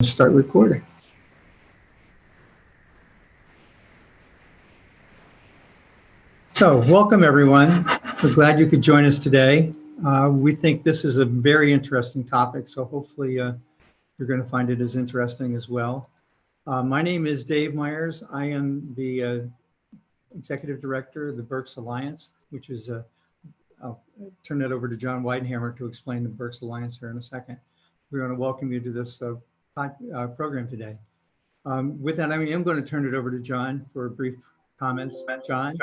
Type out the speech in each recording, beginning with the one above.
Start recording. So welcome everyone. We're glad you could join us today. We think this is a very interesting topic, so hopefully you're going to find it as interesting as well. My name is Dave Myers. I am the Executive Director of the Berks Alliance, which is, I'll turn that over to John Weidenhammer to explain the Berks Alliance here in a second. We're going to welcome you to this program today. With that, I am going to turn it over to John for brief comments. John?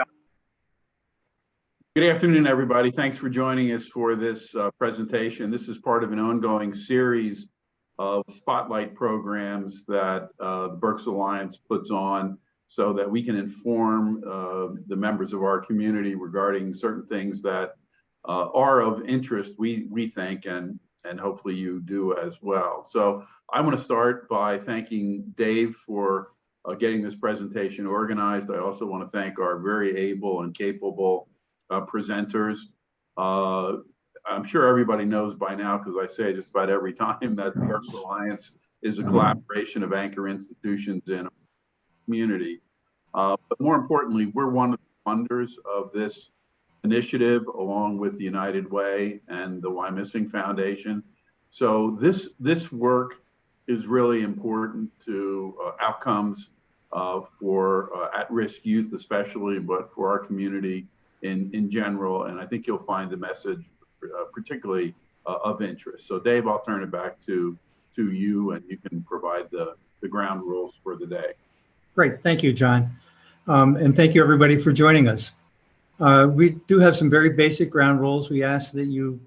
Good afternoon, everybody. Thanks for joining us for this presentation. This is part of an ongoing series of spotlight programs that the Berks Alliance puts on so that we can inform the members of our community regarding certain things that are of interest, we think, and hopefully you do as well. So I want to start by thanking Dave for getting this presentation organized. I also want to thank our very able and capable presenters. I'm sure everybody knows by now, because I say it just about every time, that the Berks Alliance is a collaboration of anchor institutions in our community. But more importantly, we're one of the funders of this initiative, along with the United Way and the Why Missing Foundation. So this work is really important to outcomes for at-risk youth especially, but for our community in general. And I think you'll find the message particularly of interest. So Dave, I'll turn it back to you, and you can provide the ground rules for the day. Great, thank you, John. And thank you everybody for joining us. We do have some very basic ground rules. We ask that you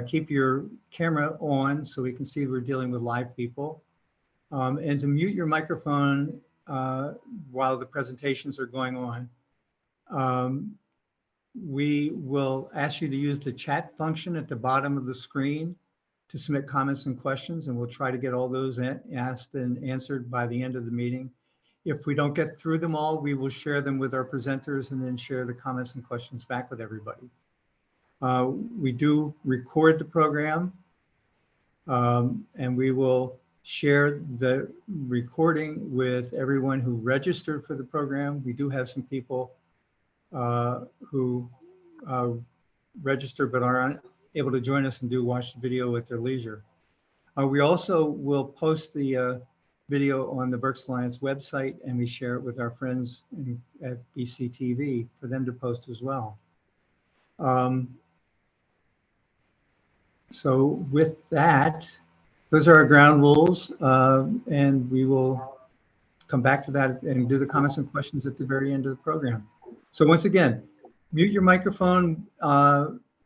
keep your camera on so we can see we're dealing with live people, and to mute your microphone while the presentations are going on. We will ask you to use the chat function at the bottom of the screen to submit comments and questions, and we'll try to get all those asked and answered by the end of the meeting. If we don't get through them all, we will share them with our presenters and then share the comments and questions back with everybody. We do record the program, and we will share the recording with everyone who registered for the program. We do have some people who register but aren't able to join us and do watch the video at their leisure. We also will post the video on the Berks Alliance website, and we share it with our friends at BCTV for them to post as well. So with that, those are our ground rules, and we will come back to that and do the comments and questions at the very end of the program. So once again, mute your microphone,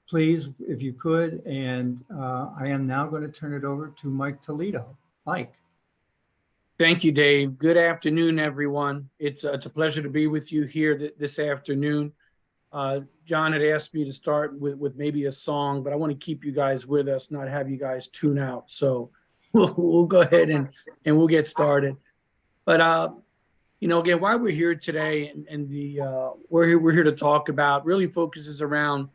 please, if you could. And I am now going to turn it over to Mike Toledo. Mike. Thank you, Dave. Good afternoon, everyone. It's a pleasure to be with you here this afternoon. John had asked me to start with maybe a song, but I want to keep you guys with us, not have you guys tune out. So we'll go ahead and we'll get started. But you know, again, why we're here today and we're here to talk about really focuses around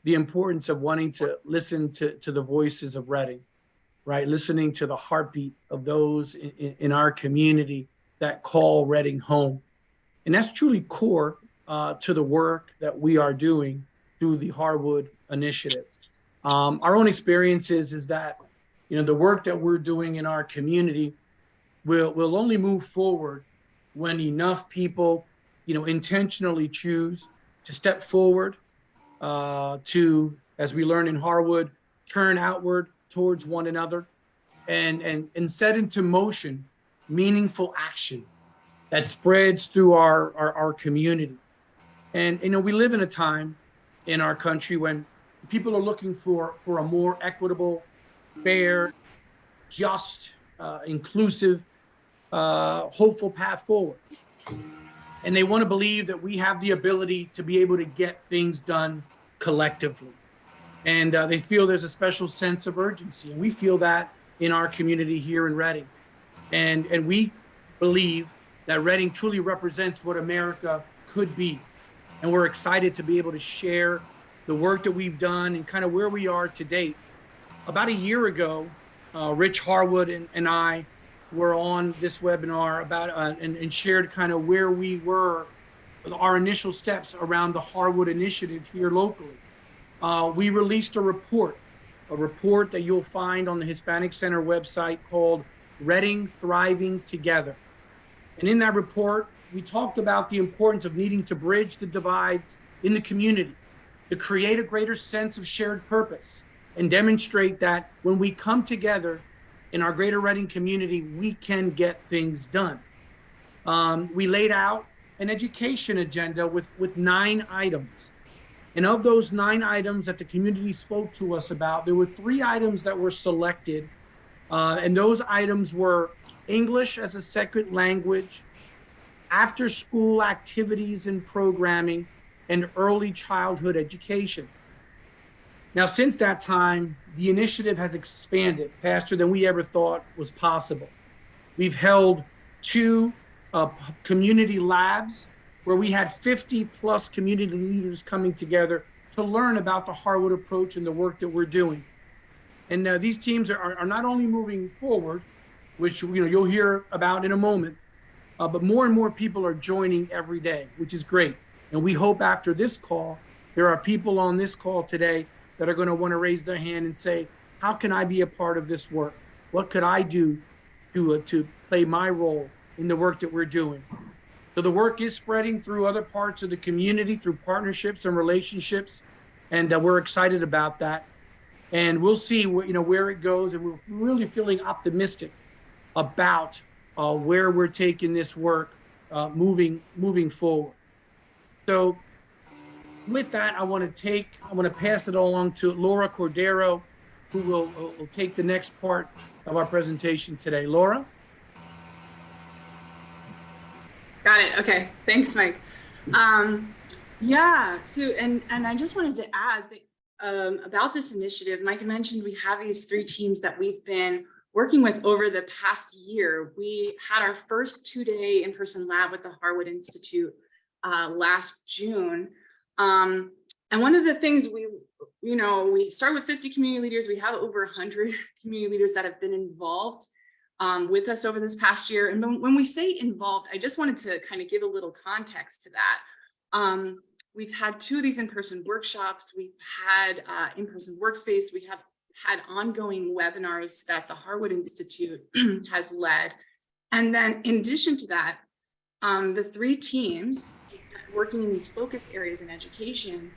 the importance of wanting to listen to the voices of Reading, right? Listening to the heartbeat of those in our community that call Reading home. And that's truly core to the work that we are doing through the Harwood initiative. Our own experiences is that, you know, the work that we're doing in our community will only move forward when enough people, you know, intentionally choose to step forward to, as we learn in Harwood, turn outward towards one another and set into motion meaningful action that spreads through our community. And, you know, we live in a time in our country when people are looking for a more equitable, fair, just, inclusive, hopeful path forward. And they want to believe that we have the ability to be able to get things done collectively. And they feel there's a special sense of urgency. And we feel that in our community here in Reading. And we believe that Reading truly represents what America could be. And we're excited to be able to share the work that we've done and kind of where we are to date. About a year ago, Rich Harwood and I were on this webinar about and shared kind of where we were, our initial steps around the Harwood initiative here locally. We released a report that you'll find on the Hispanic Center website called Reading Thriving Together. And in that report, we talked about the importance of needing to bridge the divides in the community to create a greater sense of shared purpose and demonstrate that when we come together in our greater Reading community, we can get things done. We laid out an education agenda with 9 items. And of those 9 items that the community spoke to us about, there were 3 items that were selected. And those items were English as a second language, after school activities and programming, and early childhood education. Now, since that time, the initiative has expanded faster than we ever thought was possible. We've held 2 community labs where we had 50 plus community leaders coming together to learn about the Harwood approach and the work that we're doing. And these teams are not only moving forward, which you'll hear about in a moment, but more and more people are joining every day, which is great. And we hope after this call, there are people on this call today that are going to want to raise their hand and say, how can I be a part of this work? What could I do to play my role in the work that we're doing? So the work is spreading through other parts of the community, through partnerships and relationships, and we're excited about that. And we'll see where it goes, and we're really feeling optimistic about where we're taking this work moving forward. So with that, I want to pass it along to Laura Cordero, who will take the next part of our presentation today. Laura? Got it. Okay. Thanks, Mike. Yeah. So, and I just wanted to add that, about this initiative. Mike mentioned we have these 3 teams that we've been working with over the past year. We had our first 2-day in-person lab with the Harwood Institute last June. And one of the things we start with 50 community leaders. We have over 100 community leaders that have been involved with us over this past year. And when we say involved, I just wanted to kind of give a little context to that. We've had 2 of these in-person workshops. We've had in-person workspace. We have had ongoing webinars that the Harwood Institute has led. And then in addition to that, the 3 teams working in these focus areas in education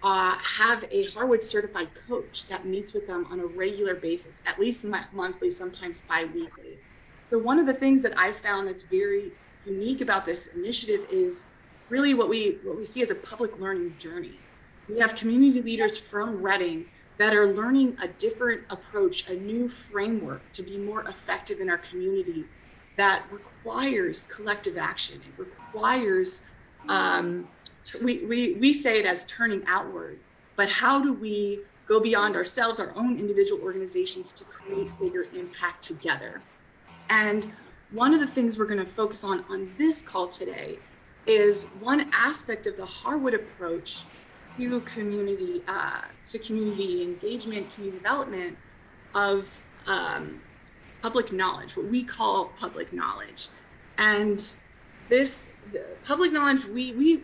have a Harwood certified coach that meets with them on a regular basis, at least monthly, sometimes bi-weekly. So one of the things that I've found that's very unique about this initiative is really what we see as a public learning journey. We have community leaders from Reading that are learning a different approach, a new framework to be more effective in our community that requires collective action. It requires, we say it as turning outward, but how do we go beyond ourselves, our own individual organizations, to create bigger impact together? And one of the things we're going to focus on this call today is one aspect of the Harwood approach to community engagement, community development of public knowledge, what we call public knowledge. And this public knowledge, we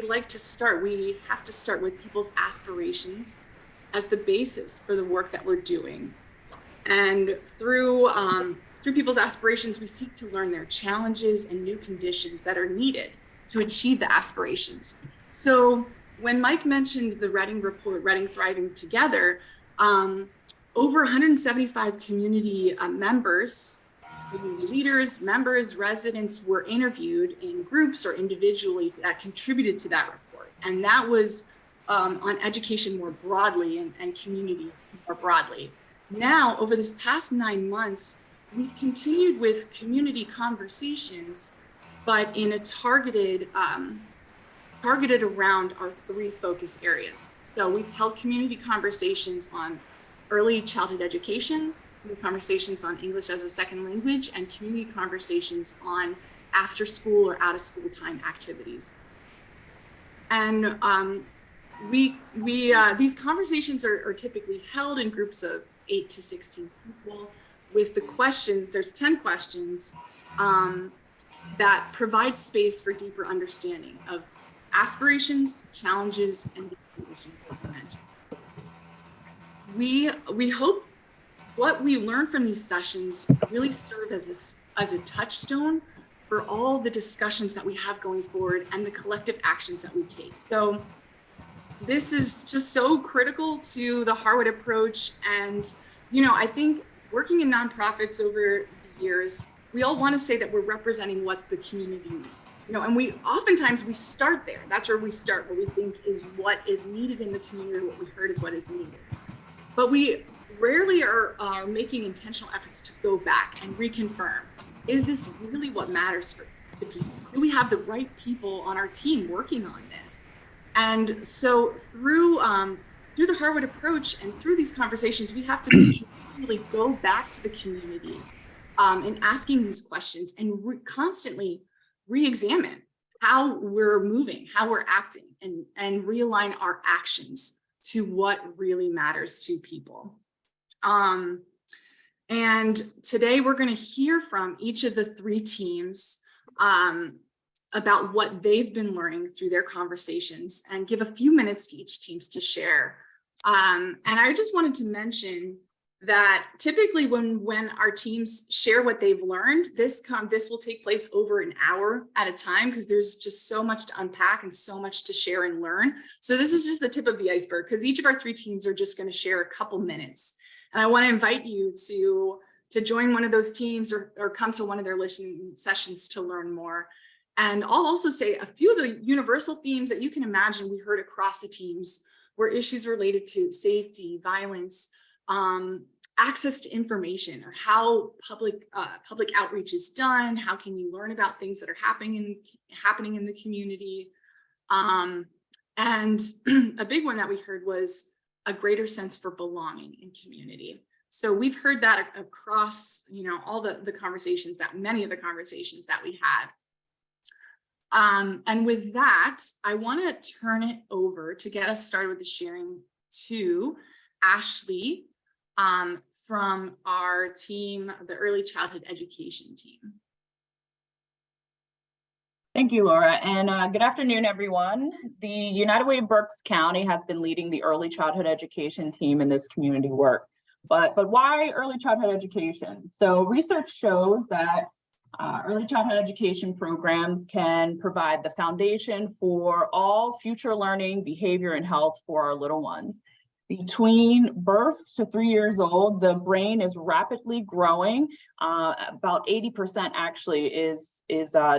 like to start, we have to start with people's aspirations as the basis for the work that we're doing. And through people's aspirations, we seek to learn their challenges and new conditions that are needed to achieve the aspirations. So when Mike mentioned the Reading report, Reading Thriving Together, over 175 community members, community leaders, members, residents were interviewed in groups or individually that contributed to that report. And that was on education more broadly and community more broadly. Now, over this past 9 months, we've continued with community conversations, but in a targeted around our 3 focus areas. So we've held community conversations on early childhood education, conversations on English as a second language, and community conversations on after school or out of school time activities. And these conversations are typically held in groups of 8 to 16 people. with the questions, there's 10 questions that provide space for deeper understanding of aspirations, challenges, and conditions, as I mentioned. We hope what we learn from these sessions really serve as a touchstone for all the discussions that we have going forward and the collective actions that we take. So this is just so critical to the Harwood approach. And, you know, I think working in nonprofits over the years, we all want to say that we're representing what the community needs. You know, and we oftentimes we start there. That's where we start, what we think is what is needed in the community, what we heard is what is needed. But we rarely are making intentional efforts to go back and reconfirm, is this really what matters to people? Do we have the right people on our team working on this? And so through the Harwood approach and through these conversations, we have to really go back to the community and asking these questions and constantly re-examine how we're moving, how we're acting, and realign our actions to what really matters to people. And today we're going to hear from each of the 3 teams about what they've been learning through their conversations and give a few minutes to each team to share. And I just wanted to mention that typically when our teams share what they've learned, this will take place over an hour at a time, because there's just so much to unpack and so much to share and learn. So this is just the tip of the iceberg, because each of our 3 teams are just going to share a couple minutes. And I want to invite you to join one of those teams or come to one of their listening sessions to learn more. And I'll also say a few of the universal themes that you can imagine we heard across the teams were issues related to safety, violence, access to information, or how public outreach is done. How can you learn about things that are happening in the community? And a big one that we heard was a greater sense for belonging in community. So we've heard that across, you know, all the conversations many of the conversations that we had. And with that, I want to turn it over to get us started with the sharing to Ashley from our team, the Early Childhood Education team. Thank you, Laura, and good afternoon, everyone. The United Way of Berks County has been leading the early childhood education team in this community work. But why early childhood education? So research shows that early childhood education programs can provide the foundation for all future learning, behavior, and health for our little ones. Between birth to 3 years old, the brain is rapidly growing. About 80% actually is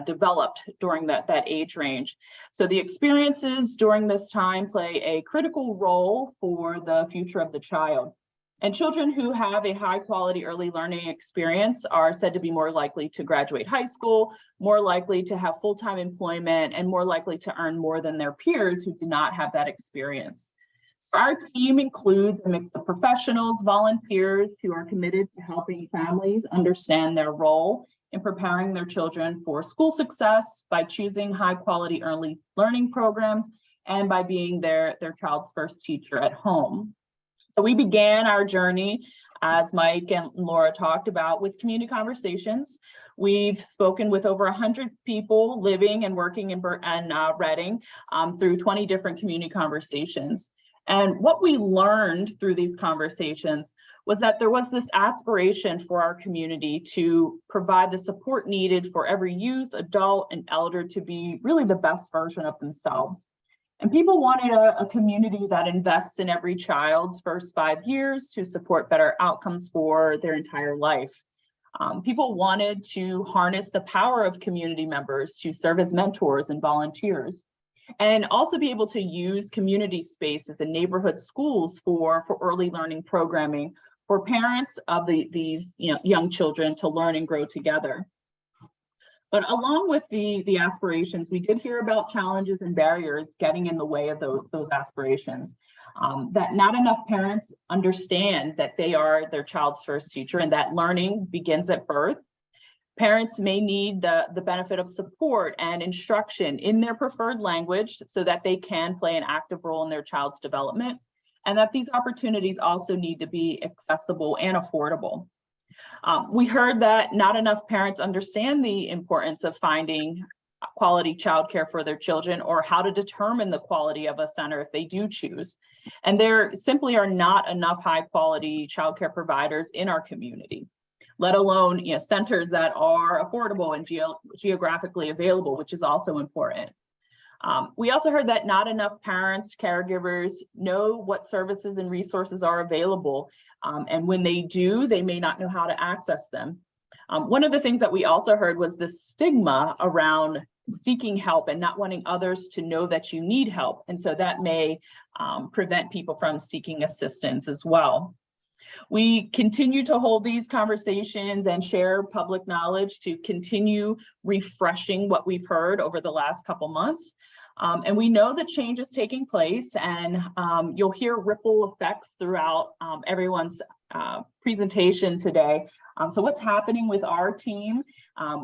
developed during that age range. So the experiences during this time play a critical role for the future of the child. And children who have a high quality early learning experience are said to be more likely to graduate high school, more likely to have full-time employment, and more likely to earn more than their peers who do not have that experience. So our team includes a mix of professionals, volunteers who are committed to helping families understand their role in preparing their children for school success by choosing high quality early learning programs and by being their child's first teacher at home. So we began our journey, as Mike and Laura talked about, with community conversations. We've spoken with over 100 people living and working in Reading through 20 different community conversations. And what we learned through these conversations was that there was this aspiration for our community to provide the support needed for every youth, adult, and elder to be really the best version of themselves. And people wanted a community that invests in every child's first 5 years to support better outcomes for their entire life. People wanted to harness the power of community members to serve as mentors and volunteers, and also be able to use community spaces and neighborhood schools for early learning programming for parents of these young children to learn and grow together. But along with the aspirations, we did hear about challenges and barriers getting in the way of those aspirations. That not enough parents understand that they are their child's first teacher and that learning begins at birth. Parents may need the benefit of support and instruction in their preferred language so that they can play an active role in their child's development, and that these opportunities also need to be accessible and affordable. We heard that not enough parents understand the importance of finding quality childcare for their children, or how to determine the quality of a center if they do choose. And there simply are not enough high quality childcare providers in our community, let alone centers that are affordable and geographically available, which is also important. We also heard that not enough parents, caregivers know what services and resources are available. And when they do, they may not know how to access them. One of the things that we also heard was the stigma around seeking help and not wanting others to know that you need help. And so that may prevent people from seeking assistance as well. We continue to hold these conversations and share public knowledge to continue refreshing what we've heard over the last couple months. And we know that change is taking place, and you'll hear ripple effects throughout everyone's presentation today. So what's happening with our team?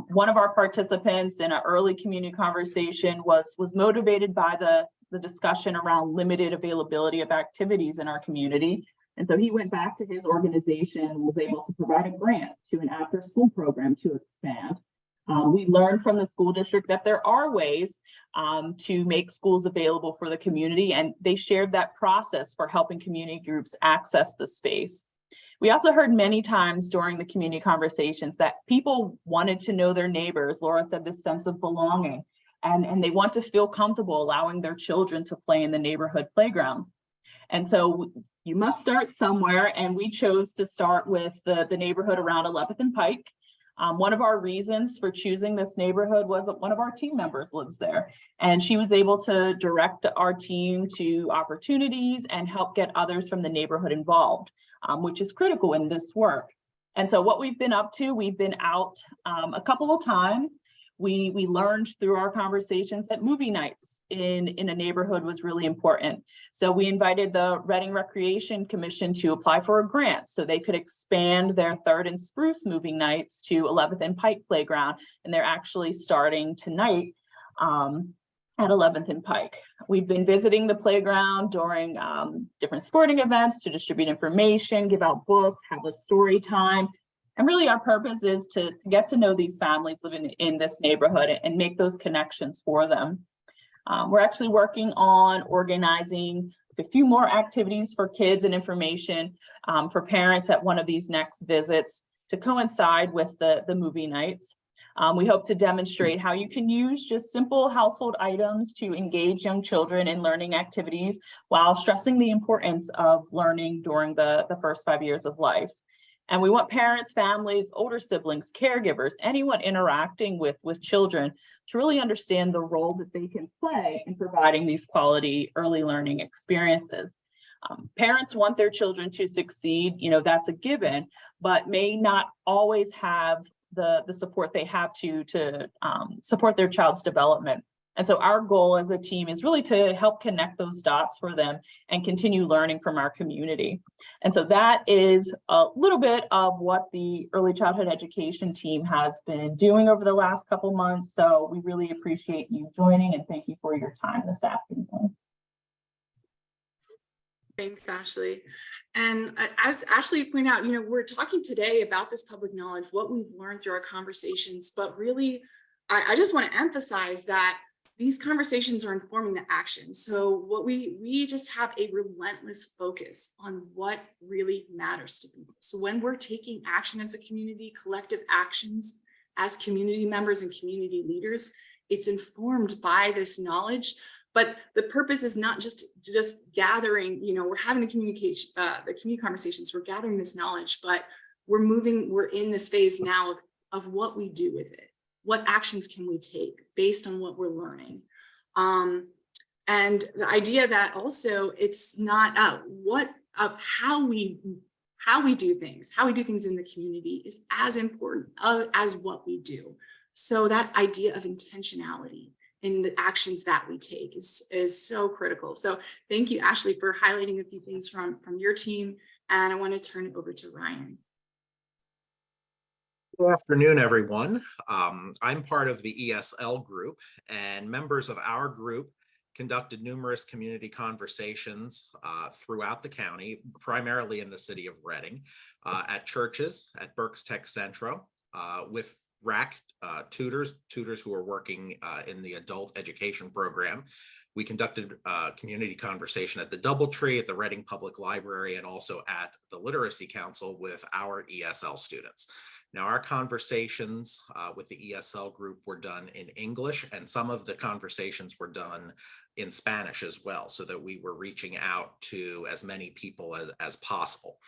One of our participants in an early community conversation was motivated by the discussion around limited availability of activities in our community. And so he went back to his organization and was able to provide a grant to an after-school program to expand. We learned from the school district that there are ways to make schools available for the community, and they shared that process for helping community groups access the space. We also heard many times during the community conversations that people wanted to know their neighbors. Laura said this sense of belonging, and they want to feel comfortable allowing their children to play in the neighborhood playgrounds. And so you must start somewhere, and we chose to start with the neighborhood around 11th and Pike. One of our reasons for choosing this neighborhood was one of our team members lives there, and she was able to direct our team to opportunities and help get others from the neighborhood involved, which is critical in this work. And so what we've been up to, we've been out a couple of times. We learned through our conversations that movie nights in a neighborhood was really important. So we invited the Reading Recreation Commission to apply for a grant so they could expand their 3rd and Spruce movie nights to 11th and Pike Playground. And they're actually starting tonight at 11th and Pike. We've been visiting the playground during different sporting events to distribute information, give out books, have a story time. And really our purpose is to get to know these families living in this neighborhood and make those connections for them. We're actually working on organizing a few more activities for kids and information for parents at one of these next visits to coincide with the movie nights. We hope to demonstrate how you can use just simple household items to engage young children in learning activities while stressing the importance of learning during the first 5 years of life. And we want parents, families, older siblings, caregivers, anyone interacting with children to really understand the role that they can play in providing these quality early learning experiences. Parents want their children to succeed, that's a given, but may not always have the support they have to support their child's development. And so our goal as a team is really to help connect those dots for them and continue learning from our community. And so that is a little bit of what the early childhood education team has been doing over the last couple months. So we really appreciate you joining, and thank you for your time this afternoon. Thanks, Ashley. And as Ashley pointed out, we're talking today about this public knowledge, what we've learned through our conversations, but really, I just want to emphasize that these conversations are informing the action. So what we just have a relentless focus on what really matters to people. So when we're taking action as a community, collective actions as community members and community leaders, it's informed by this knowledge. But the purpose is not just gathering, we're having the community conversations, we're gathering this knowledge, but we're in this phase now of what we do with it. What actions can we take based on what we're learning? And the idea that also it's not how we do things in the community is as important as what we do. So that idea of intentionality in the actions that we take is so critical. So thank you, Ashley, for highlighting a few things from your team. And I want to turn it over to Ryan. Good afternoon, everyone. I'm part of the ESL group, and members of our group conducted numerous community conversations throughout the county, primarily in the city of Reading, at churches, at Berks Tech Centro, with RAC tutors who are working in the adult education program. We conducted community conversation at the Doubletree, at the Reading Public Library, and also at the Literacy Council with our ESL students. Now, our conversations with the ESL group were done in English, and some of the conversations were done in Spanish as well, so that we were reaching out to as many people as possible.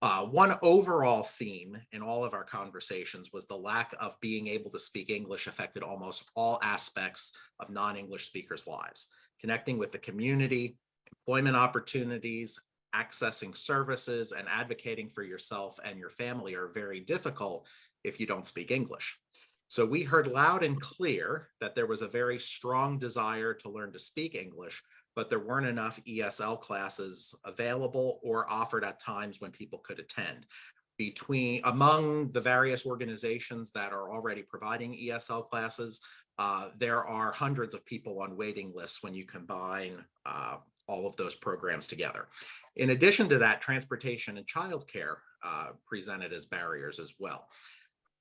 One overall theme in all of our conversations was the lack of being able to speak English affected almost all aspects of non-English speakers' lives. Connecting with the community, employment opportunities, accessing services, and advocating for yourself and your family are very difficult if you don't speak English. So we heard loud and clear that there was a very strong desire to learn to speak English, but there weren't enough ESL classes available or offered at times when people could attend. Among the various organizations that are already providing ESL classes, there are hundreds of people on waiting lists when you combine all of those programs together. In addition to that, transportation and childcare presented as barriers as well.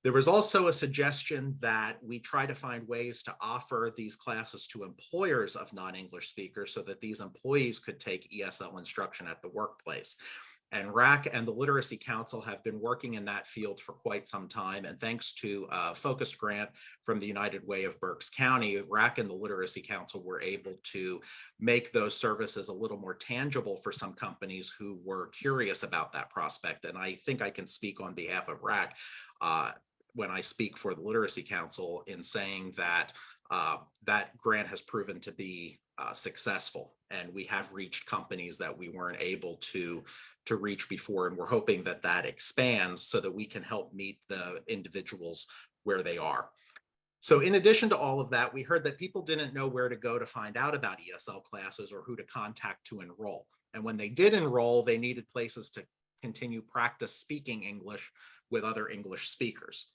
There was also a suggestion that we try to find ways to offer these classes to employers of non-English speakers so that these employees could take ESL instruction at the workplace. And RAC and the Literacy Council have been working in that field for quite some time. And thanks to a focused grant from the United Way of Berks County, RAC and the Literacy Council were able to make those services a little more tangible for some companies who were curious about that prospect. And I think I can speak on behalf of RAC when I speak for the Literacy Council in saying that that grant has proven to be successful, and we have reached companies that we weren't able to reach before, and we're hoping that that expands so that we can help meet the individuals where they are. So in addition to all of that, we heard that people didn't know where to go to find out about ESL classes or who to contact to enroll. And when they did enroll, they needed places to continue practice speaking English with other English speakers.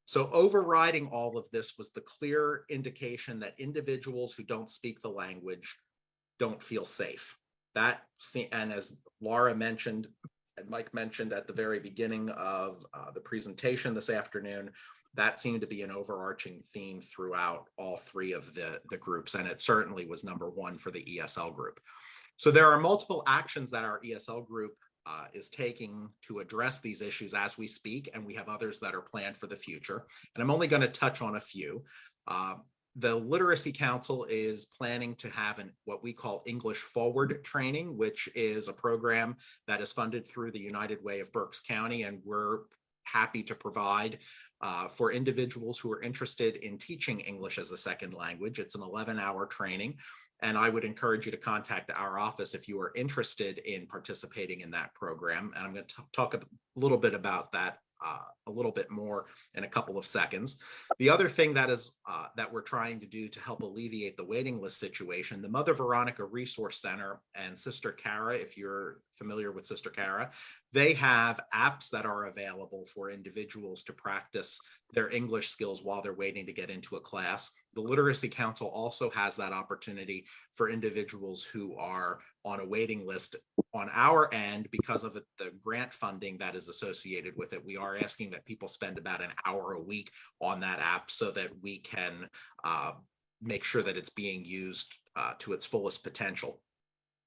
So overriding all of this was the clear indication that individuals who don't speak the language don't feel safe. And as Laura mentioned, and Mike mentioned at the very beginning of the presentation this afternoon, that seemed to be an overarching theme throughout all three of the groups, and it certainly was number one for the ESL group. So there are multiple actions that our ESL group is taking to address these issues as we speak, and we have others that are planned for the future. And I'm only going to touch on a few. The Literacy Council is planning to have what we call English Forward training, which is a program that is funded through the United Way of Berks County, and we're happy to provide for individuals who are interested in teaching English as a second language. It's an 11-hour training. And I would encourage you to contact our office if you are interested in participating in that program. And I'm going to talk a little bit about that a little bit more in a couple of seconds. The other thing that we're trying to do to help alleviate the waiting list situation, the Mother Veronica Resource Center and Sister Cara, if you're familiar with Sister Cara, they have apps that are available for individuals to practice their English skills while they're waiting to get into a class. The Literacy Council also has that opportunity for individuals who are on a waiting list. On our end, because of the grant funding that is associated with it, we are asking that people spend about an hour a week on that app so that we can make sure that it's being used to its fullest potential.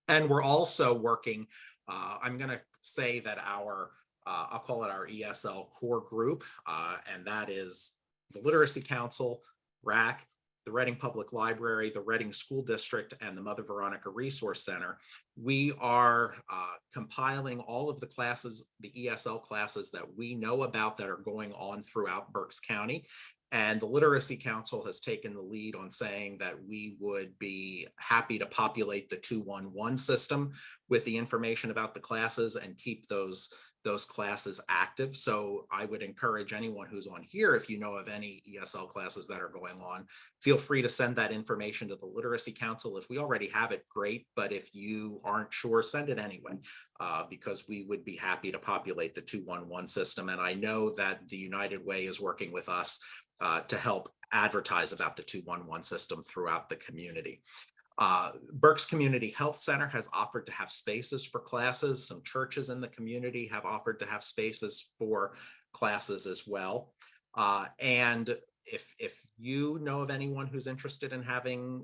And we're also working, I'm going to say that I'll call it our ESL core group, and that is the Literacy Council, RAC, the Reading Public Library, the Reading School District, and the Mother Veronica Resource Center. We are compiling all of the classes, the ESL classes that we know about that are going on throughout Berks County. And the Literacy Council has taken the lead on saying that we would be happy to populate the 211 system with the information about the classes and keep those classes active. So I would encourage anyone who's on here, if you know of any ESL classes that are going on, feel free to send that information to the Literacy Council. If we already have it, great. But if you aren't sure, send it anyway, because we would be happy to populate the 211 system. And I know that the United Way is working with us to help advertise about the 211 system throughout the community. Berks Community Health Center has offered to have spaces for classes. Some churches in the community have offered to have spaces for classes as well. And if you know of anyone who's interested in having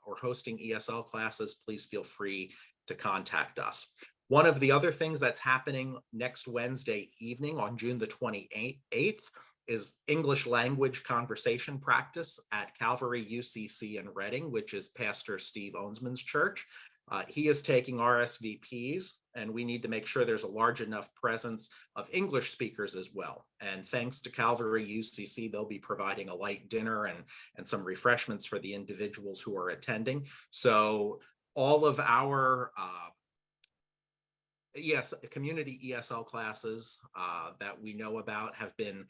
or hosting ESL classes, please feel free to contact us. One of the other things that's happening next Wednesday evening on June the 28th is English language conversation practice at Calvary UCC in Reading, which is Pastor Steve Owensman's church. He is taking RSVPs, and we need to make sure there's a large enough presence of English speakers as well. And thanks to Calvary UCC, they'll be providing a light dinner and some refreshments for the individuals who are attending. So all of our community ESL classes that we know about have been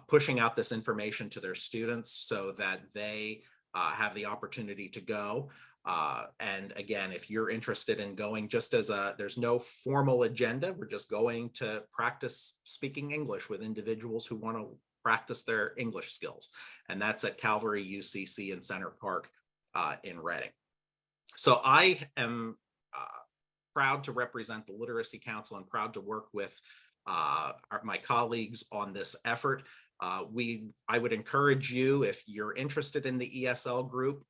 pushing out this information to their students so that they have the opportunity to go. And again, if you're interested in going, there's no formal agenda. We're just going to practice speaking English with individuals who want to practice their English skills. And that's at Calvary UCC in Center Park in Reading. So I am proud to represent the Literacy Council and proud to work with my colleagues on this effort. I would encourage you, if you're interested in the ESL group,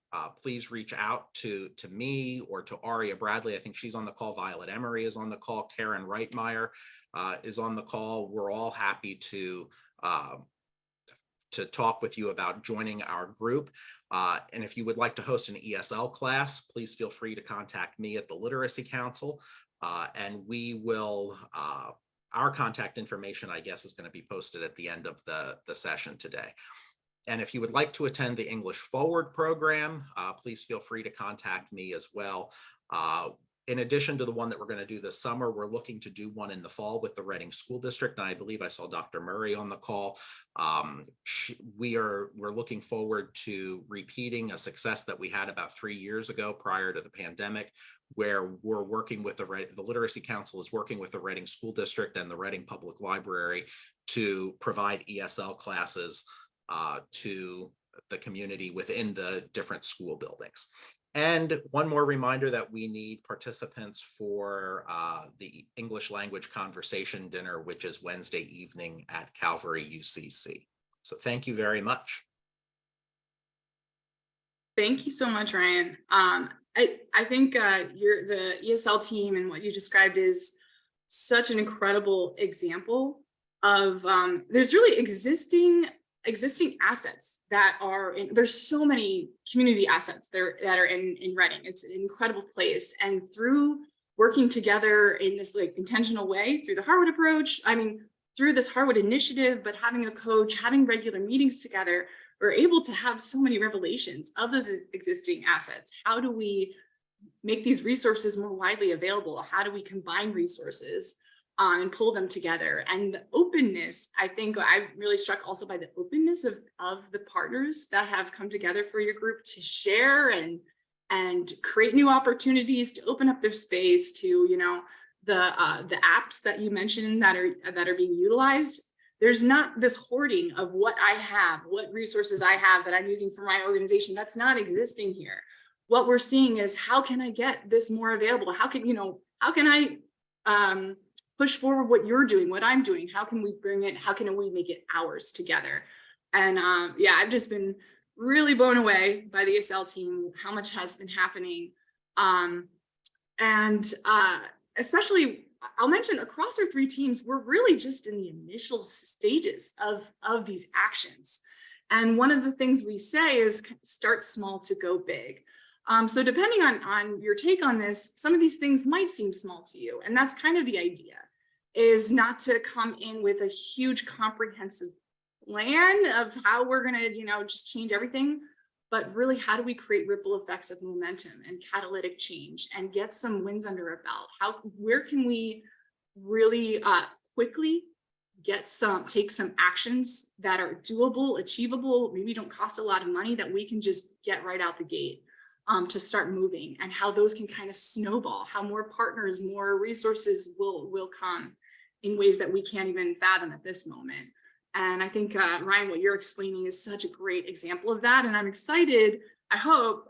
please reach out to me or to Aria Bradley. I think she's on the call. Violet Emery is on the call. Karen Reitmeyer is on the call. We're all happy to talk with you about joining our group. And if you would like to host an ESL class, please feel free to contact me at the Literacy Council, and we will our contact information, I guess, is going to be posted at the end of the session today. And if you would like to attend the English Forward program, please feel free to contact me as well. In addition to the one that we're going to do this summer, we're looking to do one in the fall with the Reading School District. And I believe I saw Dr. Murray on the call. We're looking forward to repeating a success that we had about 3 years ago prior to the pandemic, where we're working with the Literacy Council is working with the Reading School District and the Reading Public Library to provide ESL classes to the community within the different school buildings. And one more reminder that we need participants for the English language conversation dinner, which is Wednesday evening at Calvary UCC. So thank you very much. Thank you so much, Ryan. I think the ESL team and what you described is such an incredible example of there's really existing assets that are in, there's so many community assets there that are in Reading. It's an incredible place. And through working together in this like intentional way through the Harwood approach, I mean, through this Harwood initiative, but having a coach, having regular meetings together, we're able to have so many revelations of those existing assets. How do we make these resources more widely available? How do we combine resources and pull them together? And the openness, I think I'm really struck also by the openness of the partners that have come together for your group to share and create new opportunities, to open up their space, to, you know, the apps that you mentioned that are being utilized. There's not this hoarding of what I have, what resources I have that I'm using for my organization. That's not existing here. What we're seeing is, how can I get this more available? How can I push forward what you're doing, what I'm doing? How can we bring it? How can we make it ours together? And yeah, I've just been really blown away by the ESL team, how much has been happening. And especially, I'll mention across our 3 teams, we're really just in the initial stages of these actions. And one of the things we say is start small to go big. So depending on your take on this, some of these things might seem small to you. And that's kind of the idea, is not to come in with a huge comprehensive plan of how we're going to, just change everything, but really, how do we create ripple effects of momentum and catalytic change and get some wins under our belt? Where can we really quickly take some actions that are doable, achievable, maybe don't cost a lot of money, that we can just get right out the gate to start moving, and how those can kind of snowball, how more partners, more resources will come in ways that we can't even fathom at this moment. And I think, Ryan, what you're explaining is such a great example of that. And I'm excited, I hope,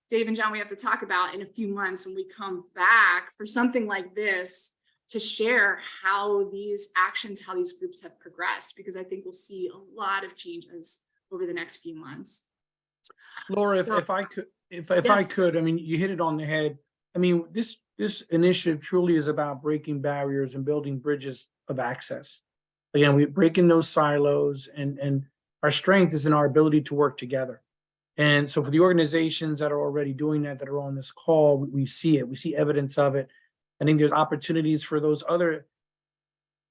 Dave and John, we have to talk about in a few months when we come back for something like this to share how these actions, how these groups have progressed, because I think we'll see a lot of changes over the next few months. Laura, So- if I could, I mean, you hit it on the head. I mean, this initiative truly is about breaking barriers and building bridges of access. Again, we're breaking those silos, and our strength is in our ability to work together. And so for the organizations that are already doing that are on this call, we see it, we see evidence of it. I think there's opportunities for those other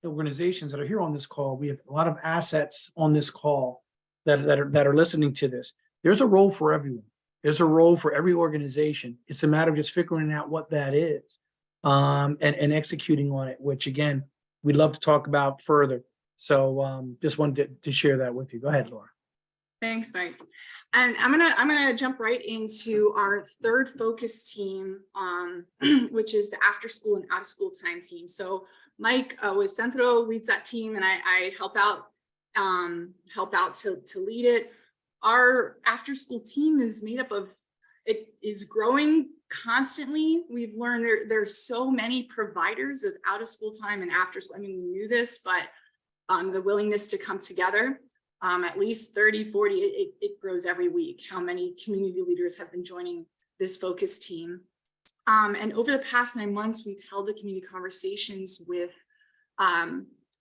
organizations that are here on this call. We have a lot of assets on this call that are listening to this. There's a role for everyone. There's a role for every organization. It's a matter of just figuring out what that is, and executing on it, which again, we'd love to talk about further. So just wanted to share that with you. Go ahead, Laura. Thanks, Mike. And I'm gonna jump right into our third focus team, which is the after school and out of school time team. So Mike with Centro leads that team, and I help out to lead it. Our after school team is made up of, it is growing constantly. We've learned there's so many providers of out of school time and after school. I mean, we knew this, but the willingness to come together, at least 30, 40, it grows every week. How many community leaders have been joining this focus team? And over the past 9 months, we've held the community conversations with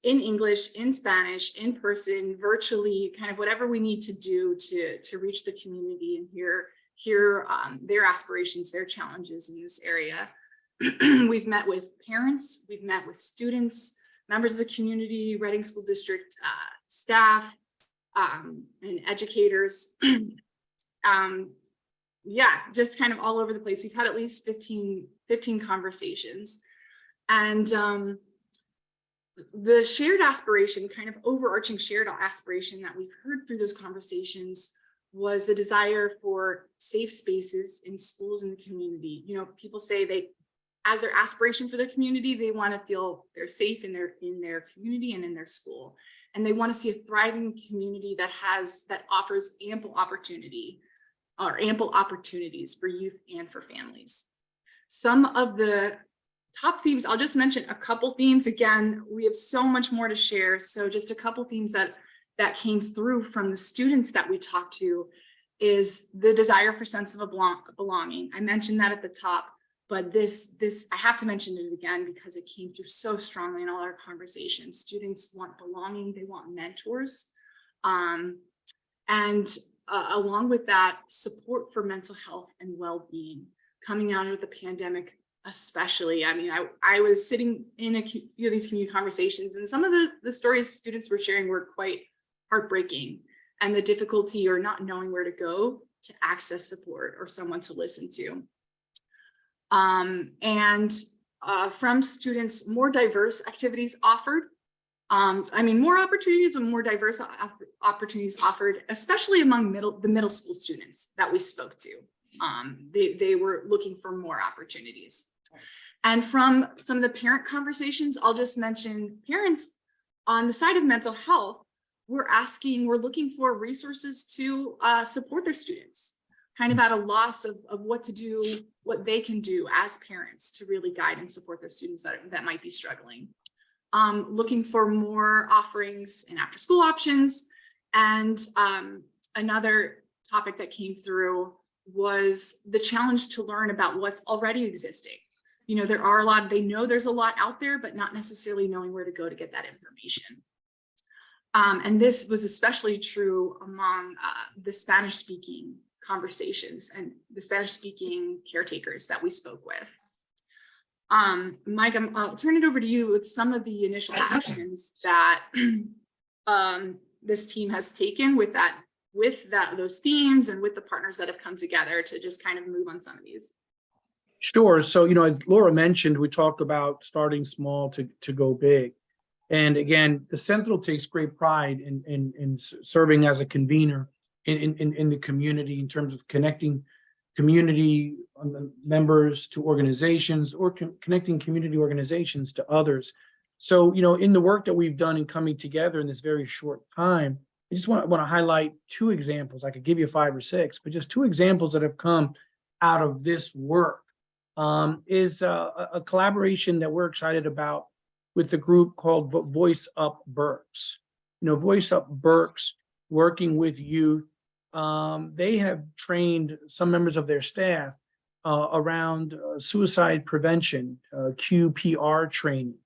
in English, in Spanish, in person, virtually, kind of whatever we need to do to reach the community and hear their aspirations, their challenges in this area. We've met with parents, we've met with students, members of the community, Reading School District staff, and educators. Yeah, just kind of all over the place. We've had at least 15 conversations. And the shared aspiration, kind of overarching shared aspiration that we've heard through those conversations was the desire for safe spaces in schools and the community. You know, people say as their aspiration for their community, they want to feel they're safe in their community and in their school. And they want to see a thriving community that offers ample opportunity or ample opportunities for youth and for families. Some of the top themes, I'll just mention a couple themes. Again, we have so much more to share. So just a couple themes that came through from the students that we talked to is the desire for sense of belonging. I mentioned that at the top, but this I have to mention it again because it came through so strongly in all our conversations. Students want belonging, they want mentors. And along with that, support for mental health and well-being coming out of the pandemic. Especially, I mean, I was sitting in a few of these community conversations, and some of the stories students were sharing were quite heartbreaking, and the difficulty or not knowing where to go to access support or someone to listen to. From students, more diverse activities offered. I mean, more opportunities, but more diverse opportunities offered, especially among the middle school students that we spoke to. They were looking for more opportunities. And from some of the parent conversations, I'll just mention parents on the side of mental health, we're looking for resources to support their students, kind of at a loss of what to do, what they can do as parents to really guide and support their students that might be struggling. Looking for more offerings and after school options. And another topic that came through was the challenge to learn about what's already existing. You know, they know there's a lot out there, but not necessarily knowing where to go to get that information. And this was especially true among the Spanish-speaking conversations and the Spanish-speaking caretakers that we spoke with. Mike, I'll turn it over to you with some of the initial actions that this team has taken with those themes and with the partners that have come together to just kind of move on some of these. Sure. So, you know, as Laura mentioned, we talked about starting small to go big. And again, the Central takes great pride in serving as a convener in the community in terms of connecting community members to organizations or connecting community organizations to others. So, you know, in the work that we've done in coming together in this very short time, I just want to highlight two examples. I could give you 5 or 6, but just 2 examples that have come out of this work is a collaboration that we're excited about with the group called Voice Up Berks. You know, Voice Up Berks, working with youth, they have trained some members of their staff around suicide prevention, QPR training.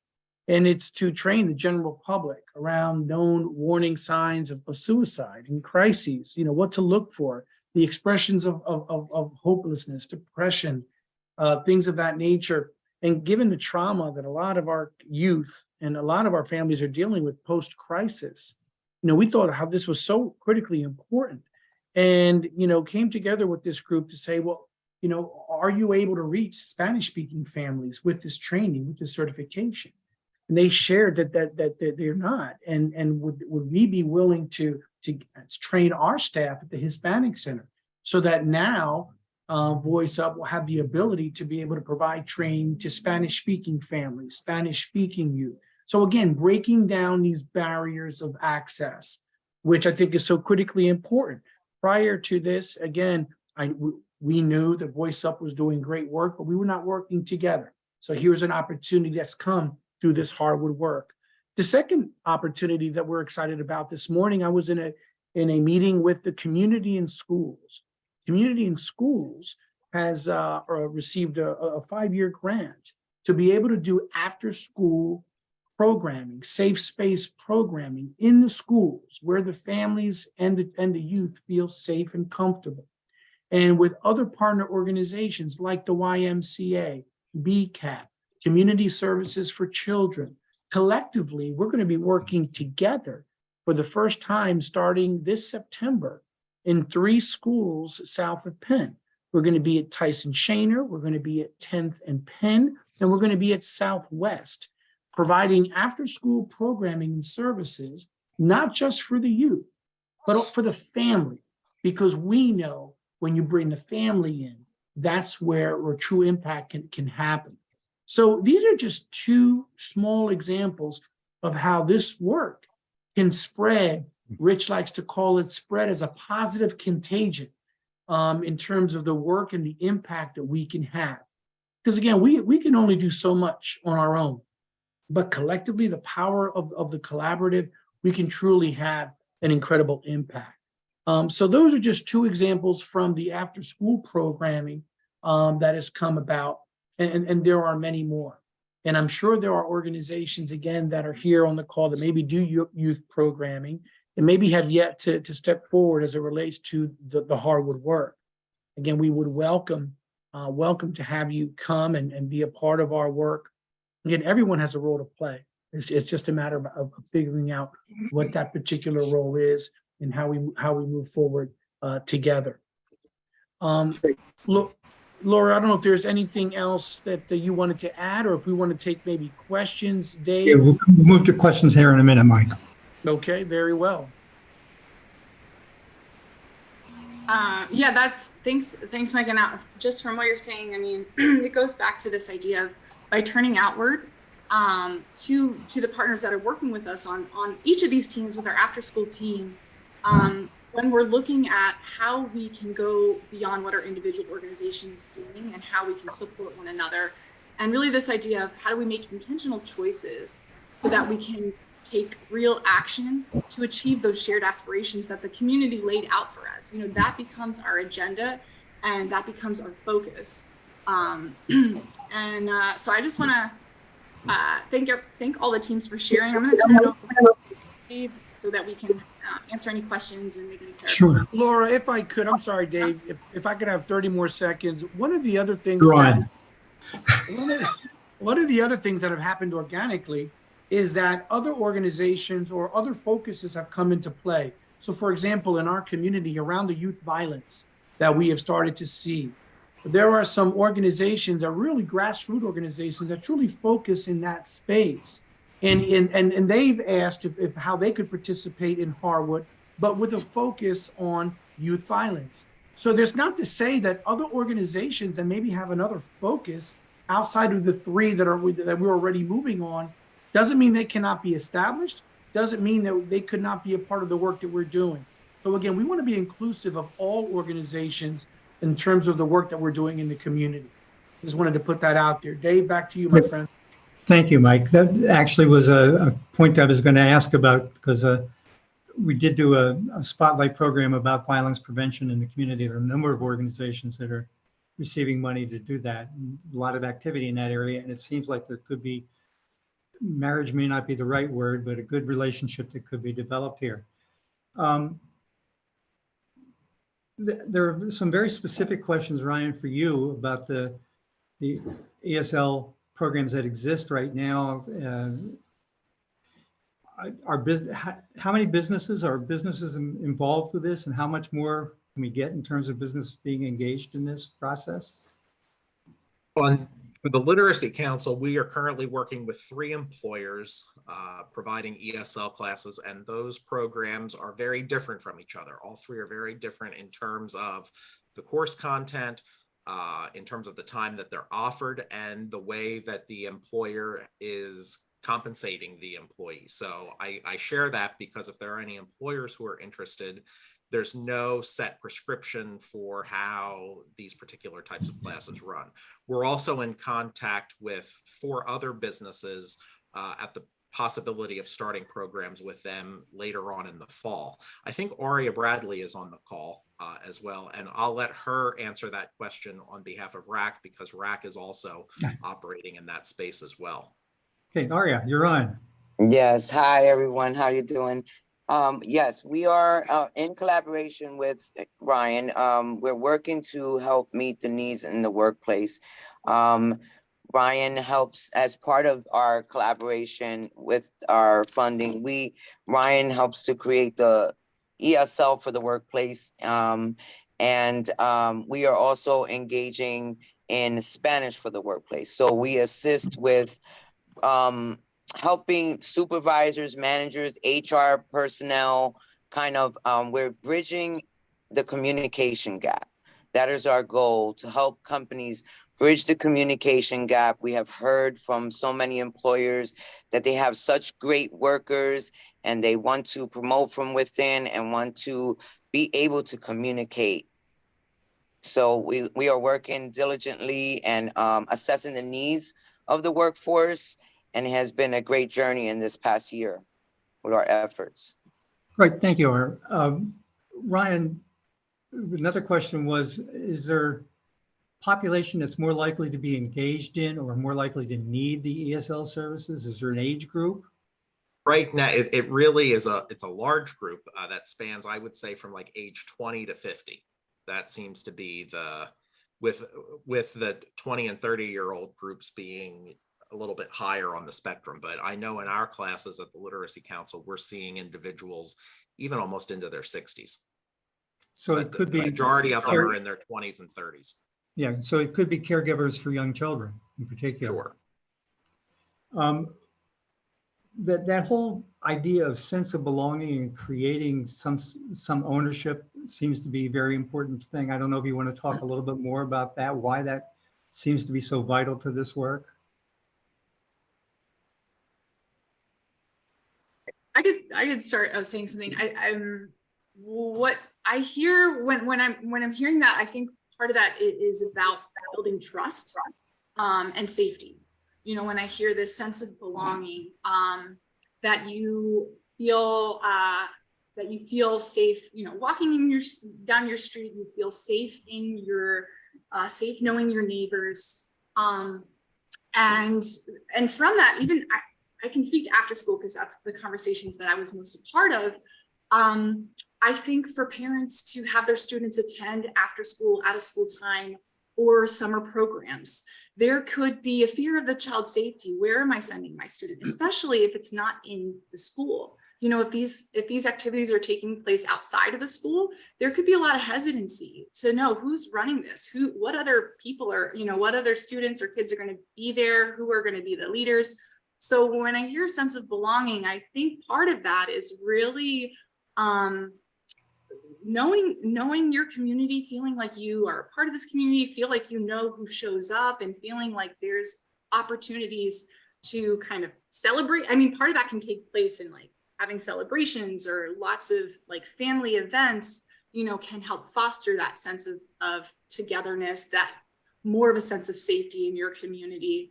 And it's to train the general public around known warning signs of suicide and crises, you know, what to look for, the expressions of hopelessness, depression, things of that nature. And given the trauma that a lot of our youth and a lot of our families are dealing with post-crisis, you know, we thought how this was so critically important, and, you know, came together with this group to say, well, you know, are you able to reach Spanish-speaking families with this training, with this certification? And they shared that they're not, and would we be willing to train our staff at the Hispanic Center so that now Voice Up will have the ability to be able to provide training to Spanish-speaking families, Spanish-speaking youth. So again, breaking down these barriers of access, which I think is so critically important. Prior to this, again, we knew that Voice Up was doing great work, but we were not working together. So here's an opportunity that's come through this Harwood work. The second opportunity that we're excited about this morning, I was in a meeting with the Community in Schools. Community in Schools has received a 5-year grant to be able to do after-school programming, safe space programming in the schools where the families and the youth feel safe and comfortable. And with other partner organizations like the YMCA, BCAP, Community Services for Children, collectively, we're going to be working together for the first time starting this September in 3 schools south of Penn. We're going to be at Tyson Shaner, we're going to be at 10th and Penn, and we're going to be at Southwest, providing after-school programming and services, not just for the youth, but for the family, because we know when you bring the family in, that's where true impact can happen. So these are just 2 small examples of how this work can spread. Rich likes to call it spread as a positive contagion in terms of the work and the impact that we can have. Because again, we can only do so much on our own, but collectively, the power of the collaborative, we can truly have an incredible impact. So those are just 2 examples from the after-school programming that has come about. And there are many more. And I'm sure there are organizations, again, that are here on the call that maybe do youth programming and maybe have yet to step forward as it relates to the Harwood work. Again, we would welcome to have you come and be a part of our work. Again, everyone has a role to play. It's just a matter of figuring out what that particular role is and how we move forward together. Look, Laura, I don't know if there's anything else that you wanted to add, or if we want to take maybe questions, Dave. Yeah, we'll move to questions here in a minute, Mike. Okay, very well. Yeah, thanks, Mike. And just from what you're saying, I mean, it goes back to this idea of by turning outward to the partners that are working with us on each of these teams with our after school team. When we're looking at how we can go beyond what our individual organization is doing and how we can support one another. And really this idea of how do we make intentional choices so that we can take real action to achieve those shared aspirations that the community laid out for us. You know, that becomes our agenda and that becomes our focus. So I just want to thank all the teams for sharing. I'm going to turn it over to Dave so that we can answer any questions and maybe Sure. Laura, if I could, I'm sorry, Dave, if I could have 30 more seconds. One of the other things one of the other things that have happened organically is that other organizations or other focuses have come into play. So for example, in our community around the youth violence that we have started to see, there are some organizations, are really grassroots organizations that truly focus in that space. And they've asked if how they could participate in Harwood, but with a focus on youth violence. So there's not to say that other organizations that maybe have another focus outside of the 3 that we're already moving on, doesn't mean they cannot be established, doesn't mean that they could not be a part of the work that we're doing. So again, we want to be inclusive of all organizations in terms of the work that we're doing in the community. Just wanted to put that out there. Dave, back to you, my friend. Thank you, Mike. That actually was a point I was going to ask about, because we did do a spotlight program about violence prevention in the community. There are a number of organizations that are receiving money to do that. And a lot of activity in that area. And it seems like there could be, marriage may not be the right word, but a good relationship that could be developed here. There are some very specific questions, Ryan, for you about the ESL programs that exist right now. How many businesses are involved with this, and how much more can we get in terms of business being engaged in this process? For the Literacy Council, we are currently working with 3 employers providing ESL classes, and those programs are very different from each other. All 3 are very different in terms of the course content, in terms of the time that they're offered, and the way that the employer is compensating the employee. So I share that because if there are any employers who are interested, there's no set prescription for how these particular types of classes run. We're also in contact with 4 other businesses at the possibility of starting programs with them later on in the fall. I think Aria Bradley is on the call as well, and I'll let her answer that question on behalf of RAC, because RAC is also operating in that space as well. Okay, Aria, you're on. Yes. Hi, everyone. How you doing? Yes, we are in collaboration with Ryan. We're working to help meet the needs in the workplace. Ryan helps as part of our collaboration with our funding. Ryan helps to create the ESL for the workplace. And we are also engaging in Spanish for the workplace. So we assist with helping supervisors, managers, HR personnel, we're bridging the communication gap. That is our goal, to help companies bridge the communication gap. We have heard from so many employers that they have such great workers and they want to promote from within and want to be able to communicate. So we are working diligently and assessing the needs of the workforce. And it has been a great journey in this past year with our efforts. Right, thank you, Art. Ryan, another question was, is there population that's more likely to be engaged in or more likely to need the ESL services? Is there an age group? Right now, it really is it's a large group that spans, I would say, from like age 20 to 50. That seems to be with the 20 and 30-year-old groups being a little bit higher on the spectrum. But I know in our classes at the Literacy Council, we're seeing individuals even almost into their 60s. So it could be, the majority of them are in their 20s and 30s. Yeah, so it could be caregivers for young children in particular. Sure. That whole idea of sense of belonging and creating some ownership seems to be a very important thing. I don't know if you want to talk a little bit more about that, why that seems to be so vital to this work. I could start saying something. I'm what I hear when I'm hearing that, I think part of that is about building trust and safety. You know, when I hear this sense of belonging, that you feel safe. You know, walking down your street, you feel safe in your safe knowing your neighbors, and from that, even I can speak to after school because that's the conversations that I was most a part of. I think for parents to have their students attend after school, out of school time, or summer programs, there could be a fear of the child's safety. Where am I sending my student? Especially if it's not in the school. You know, if these activities are taking place outside of the school, there could be a lot of hesitancy to know who's running this, what other people are, you know, what other students or kids are going to be there, who are going to be the leaders. So when I hear a sense of belonging, I think part of that is really knowing your community, feeling like you are a part of this community, feel like you know who shows up, and feeling like there's opportunities to kind of celebrate. I mean, part of that can take place in like having celebrations or lots of like family events, can help foster that sense of togetherness, that more of a sense of safety in your community.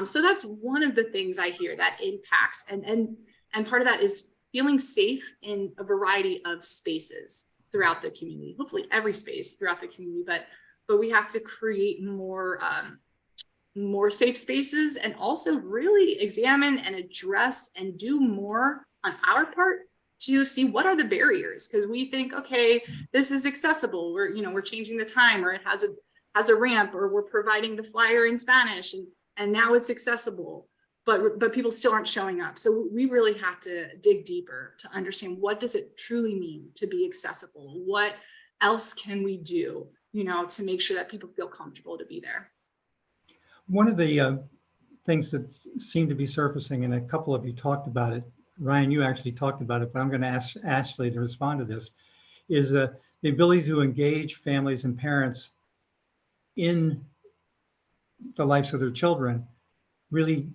So that's one of the things I hear that impacts, and part of that is feeling safe in a variety of spaces throughout the community, hopefully every space throughout the community, but we have to create more safe spaces, and also really examine and address and do more on our part to see what are the barriers, because we think, okay, this is accessible, we're changing the time, or it has a ramp, or we're providing the flyer in Spanish, and now it's accessible, but people still aren't showing up. So we really have to dig deeper to understand, what does it truly mean to be accessible? What else can we do, to make sure that people feel comfortable to be there? One of the things that seem to be surfacing, and a couple of you talked about it, Ryan, you actually talked about it, but I'm going to ask Ashley to respond to this, is the ability to engage families and parents in the lives of their children really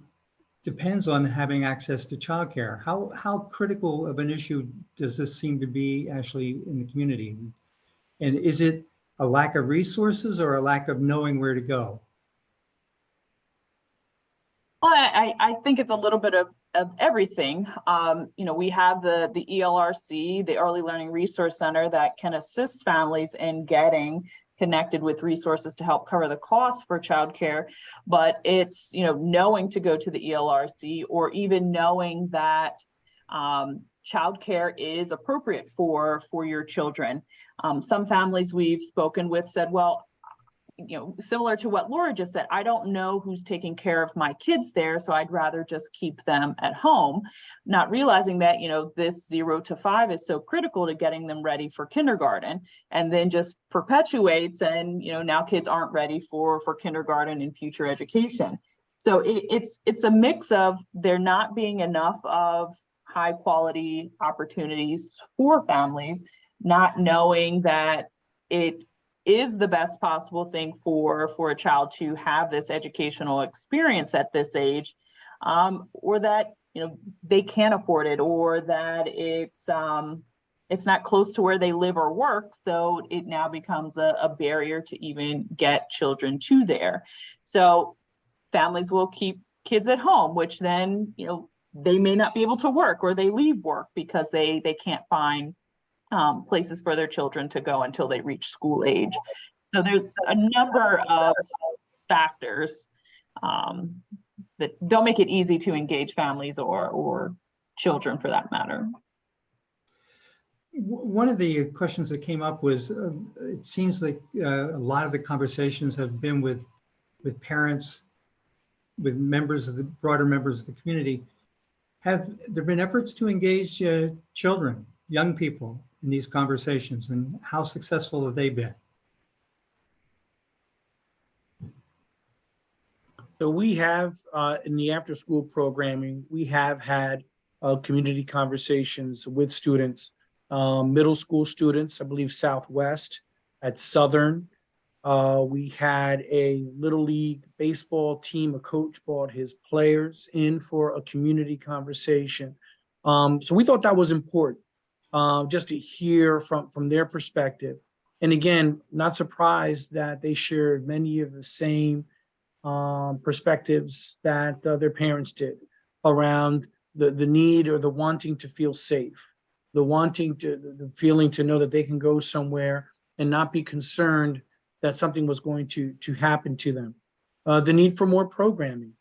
depends on having access to childcare. How critical of an issue does this seem to be, Ashley, in the community? And is it a lack of resources or a lack of knowing where to go? Well, I think it's a little bit of everything. We have the ELRC, the Early Learning Resource Center, that can assist families in getting connected with resources to help cover the cost for childcare. But it's, knowing to go to the ELRC, or even knowing that childcare is appropriate for your children. Some families we've spoken with said, well, similar to what Laura just said, I don't know who's taking care of my kids there, so I'd rather just keep them at home, not realizing that, this 0 to 5 is so critical to getting them ready for kindergarten, and then just perpetuates, and, now kids aren't ready for kindergarten and future education. So it's a mix of there not being enough of high quality opportunities for families, not knowing that it is the best possible thing for a child to have this educational experience at this age, or that they can't afford it, or that it's not close to where they live or work, so it now becomes a barrier to even get children to there. So families will keep kids at home, which then they may not be able to work, or they leave work because they can't find places for their children to go until they reach school age. So there's a number of factors that don't make it easy to engage families or children, for that matter. One of the questions that came up was, it seems like a lot of the conversations have been with parents, with broader members of the community. Have there been efforts to engage children, young people, in these conversations, and how successful have they been? So we have, in the after school programming, we have had community conversations with students, middle school students, I believe Southwest, at Southern. We had a Little League baseball team, a coach brought his players in for a community conversation. So we thought that was important. Just to hear from their perspective. And again, not surprised that they shared many of the same perspectives that their parents did around the need or the wanting to feel safe, the feeling to know that they can go somewhere and not be concerned that something was going to happen to them. The need for more programming.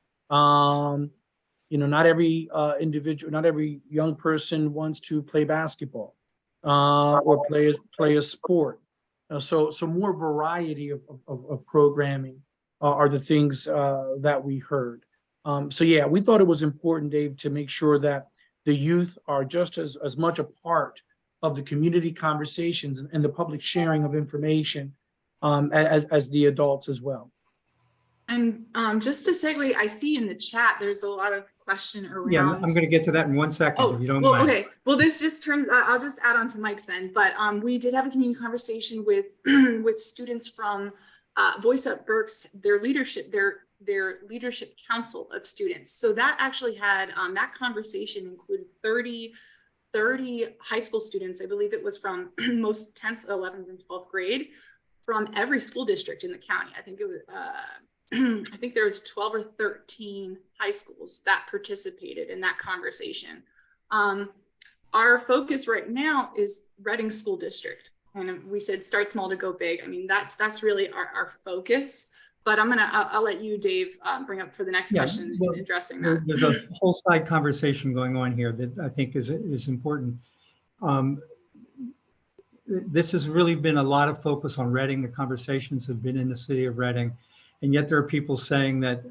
Not every individual, not every young person wants to play basketball or play a sport. So more variety of programming are the things that we heard. So yeah, we thought it was important, Dave, to make sure that the youth are just as much a part of the community conversations and the public sharing of information as the adults as well. And just to segue, I see in the chat, there's a lot of question around. Yeah, I'm going to get to that in 1 second, if you don't mind. Okay. Well, this just turned, I'll just add on to Mike's then, but we did have a community conversation with with students from Voice Up Berks, their leadership council of students. So that actually had, that conversation included 30 30 high school students. I believe it was from most 10th, 11th, and 12th grade from every school district in the county. I think it was, I think there was 12 or 13 high schools that participated in that conversation. Our focus right now is Reading School District. And we said start small to go big. I mean, that's really our focus. But I'll let you, Dave, bring up for the next question addressing that. There's a whole side conversation going on here that I think is important. This has really been a lot of focus on Reading. The conversations have been in the city of Reading, and yet there are people saying that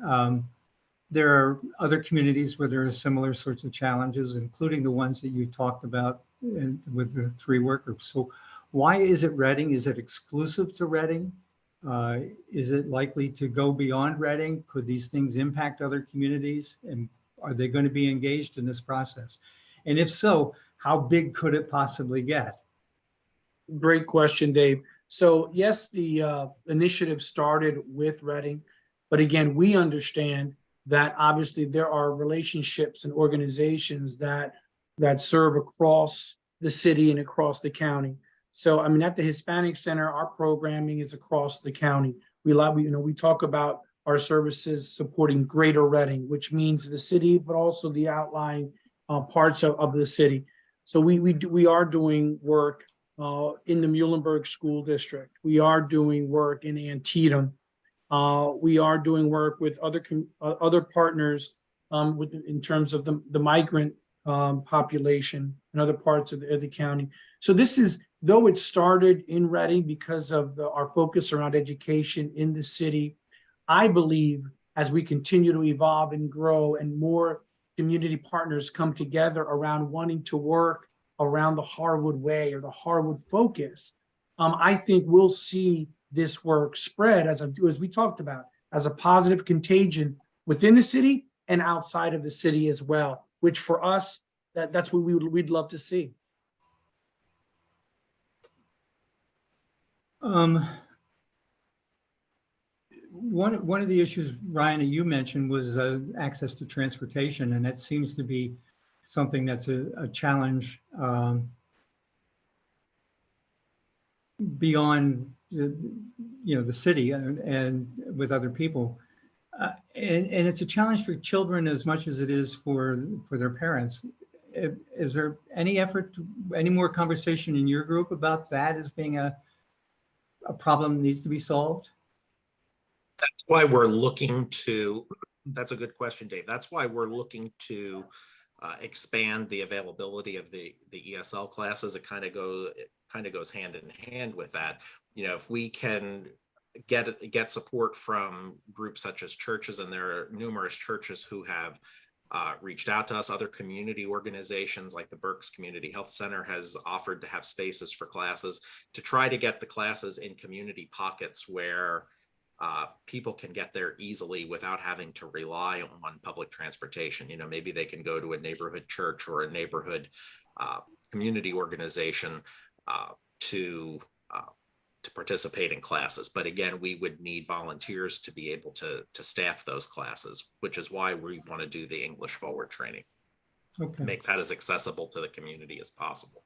there are other communities where there are similar sorts of challenges, including the ones that you talked about with the 3 work groups. So why is it Reading? Is it exclusive to Reading? Is it likely to go beyond Reading? Could these things impact other communities? And are they going to be engaged in this process? And if so, how big could it possibly get? Great question, Dave. So yes, the initiative started with Reading, but again, we understand that obviously there are relationships and organizations that serve across the city and across the county. So, I mean, at the Hispanic Center, our programming is across the county. We talk about our services supporting Greater Reading, which means the city, but also the outlying parts of the city. So we are doing work in the Muhlenberg School District. We are doing work in Antietam. We are doing work with other partners in terms of the migrant population in other parts of the county. So this is, though it started in Reading because of our focus around education in the city, I believe as we continue to evolve and grow and more community partners come together around wanting to work around the Harwood way or the Harwood focus, I think we'll see this work spread as we talked about, as a positive contagion within the city and outside of the city as well, which for us, that's what we'd love to see. One of the issues, Ryan, that you mentioned was access to transportation, and that seems to be something that's a challenge beyond the city and with other people, and it's a challenge for children as much as it is for their parents. Is there any effort, any more conversation in your group about that as being a problem that needs to be solved? That's why we're looking to, that's a good question, Dave. That's why we're looking to expand the availability of the ESL classes. It kind of goes hand in hand with that. If we can get support from groups such as churches, and there are numerous churches who have reached out to us, other community organizations like the Berks Community Health Center has offered to have spaces for classes, to try to get the classes in community pockets where people can get there easily without having to rely on public transportation. Maybe they can go to a neighborhood church or a neighborhood community organization to participate in classes. But again, we would need volunteers to be able to staff those classes, which is why we want to do the English Forward training. Okay. Make that as accessible to the community as possible.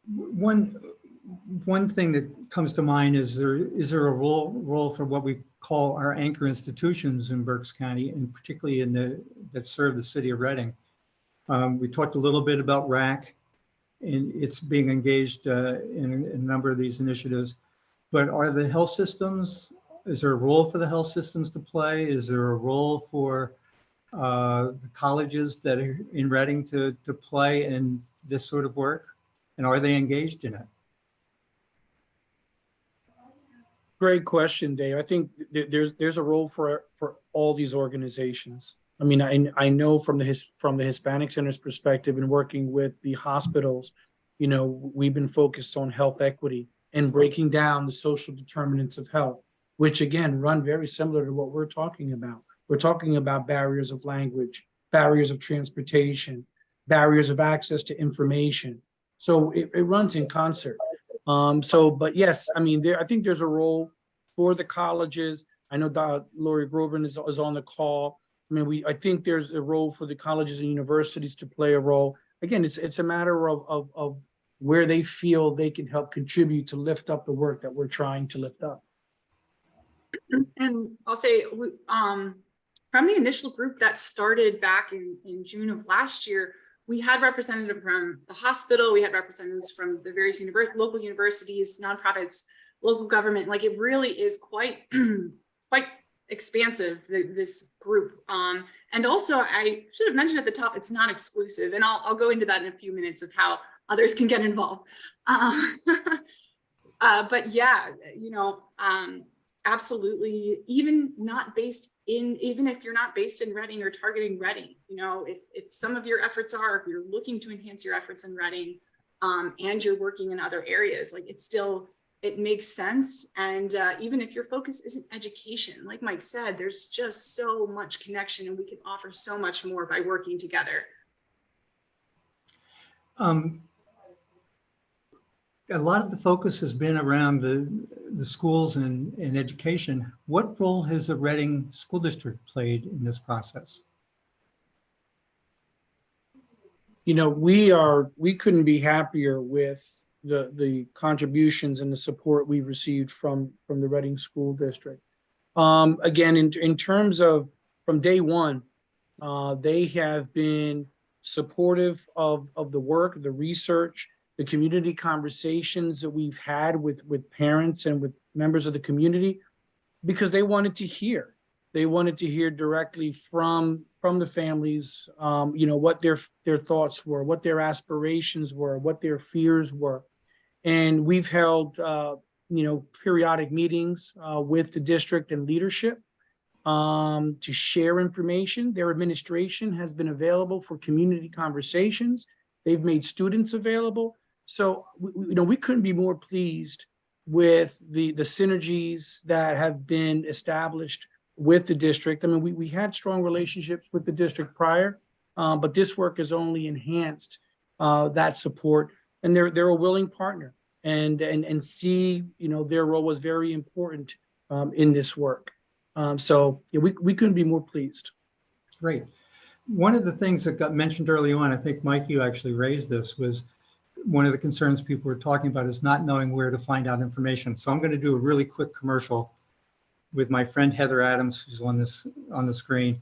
One thing that comes to mind is there a role for what we call our anchor institutions in Berks County, and particularly that serve the city of Reading. We talked a little bit about RAC, and it's being engaged in a number of these initiatives. But are the health systems, is there a role for the health systems to play? Is there a role for the colleges that are in Reading to play in this sort of work? And are they engaged in it? Great question, Dave. I think there's a role for all these organizations. I mean, I know from the Hispanic Center's perspective and working with the hospitals, we've been focused on health equity and breaking down the social determinants of health, which again run very similar to what we're talking about. We're talking about barriers of language, barriers of transportation, barriers of access to information. So it runs in concert. But yes, I mean, I think there's a role for the colleges. I know Lori Groban is on the call. I mean, I think there's a role for the colleges and universities to play a role. again, it's a matter of where they feel they can help contribute to lift up the work that we're trying to lift up. And I'll say, from the initial group that started back in June of last year, we had representatives from the hospital, we had representatives from the various local universities, nonprofits, local government. Like, it really is quite quite expansive, this group. And also, I should have mentioned at the top, it's not exclusive, and I'll go into that in a few minutes of how others can get involved. But yeah, absolutely. Even if you're not based in Reading or targeting Reading, if some of your efforts are, if you're looking to enhance your efforts in Reading, and you're working in other areas, like, it makes sense. And even if your focus isn't education, like Mike said, there's just so much connection, and we can offer so much more by working together. A lot of the focus has been around the schools and education. What role has the Reading School District played in this process? We couldn't be happier with the contributions and the support we received from the Reading School District. Again, in terms of from day one, they have been supportive of the work, the research, the community conversations that we've had with parents and with members of the community, because they wanted to hear. They wanted to hear directly from the families, what their thoughts were, what their aspirations were, what their fears were. And we've held, periodic meetings with the district and leadership to share information. Their administration has been available for community conversations. They've made students available. So, we couldn't be more pleased with the synergies that have been established with the district. I mean, we had strong relationships with the district prior, but this work has only enhanced that support. And they're a willing partner, and see, their role was very important in this work. So yeah, we couldn't be more pleased. Great. One of the things that got mentioned early on, I think, Mike, you actually raised this, was one of the concerns people were talking about is not knowing where to find out information. So I'm going to do a really quick commercial with my friend Heather Adams, who's on the screen.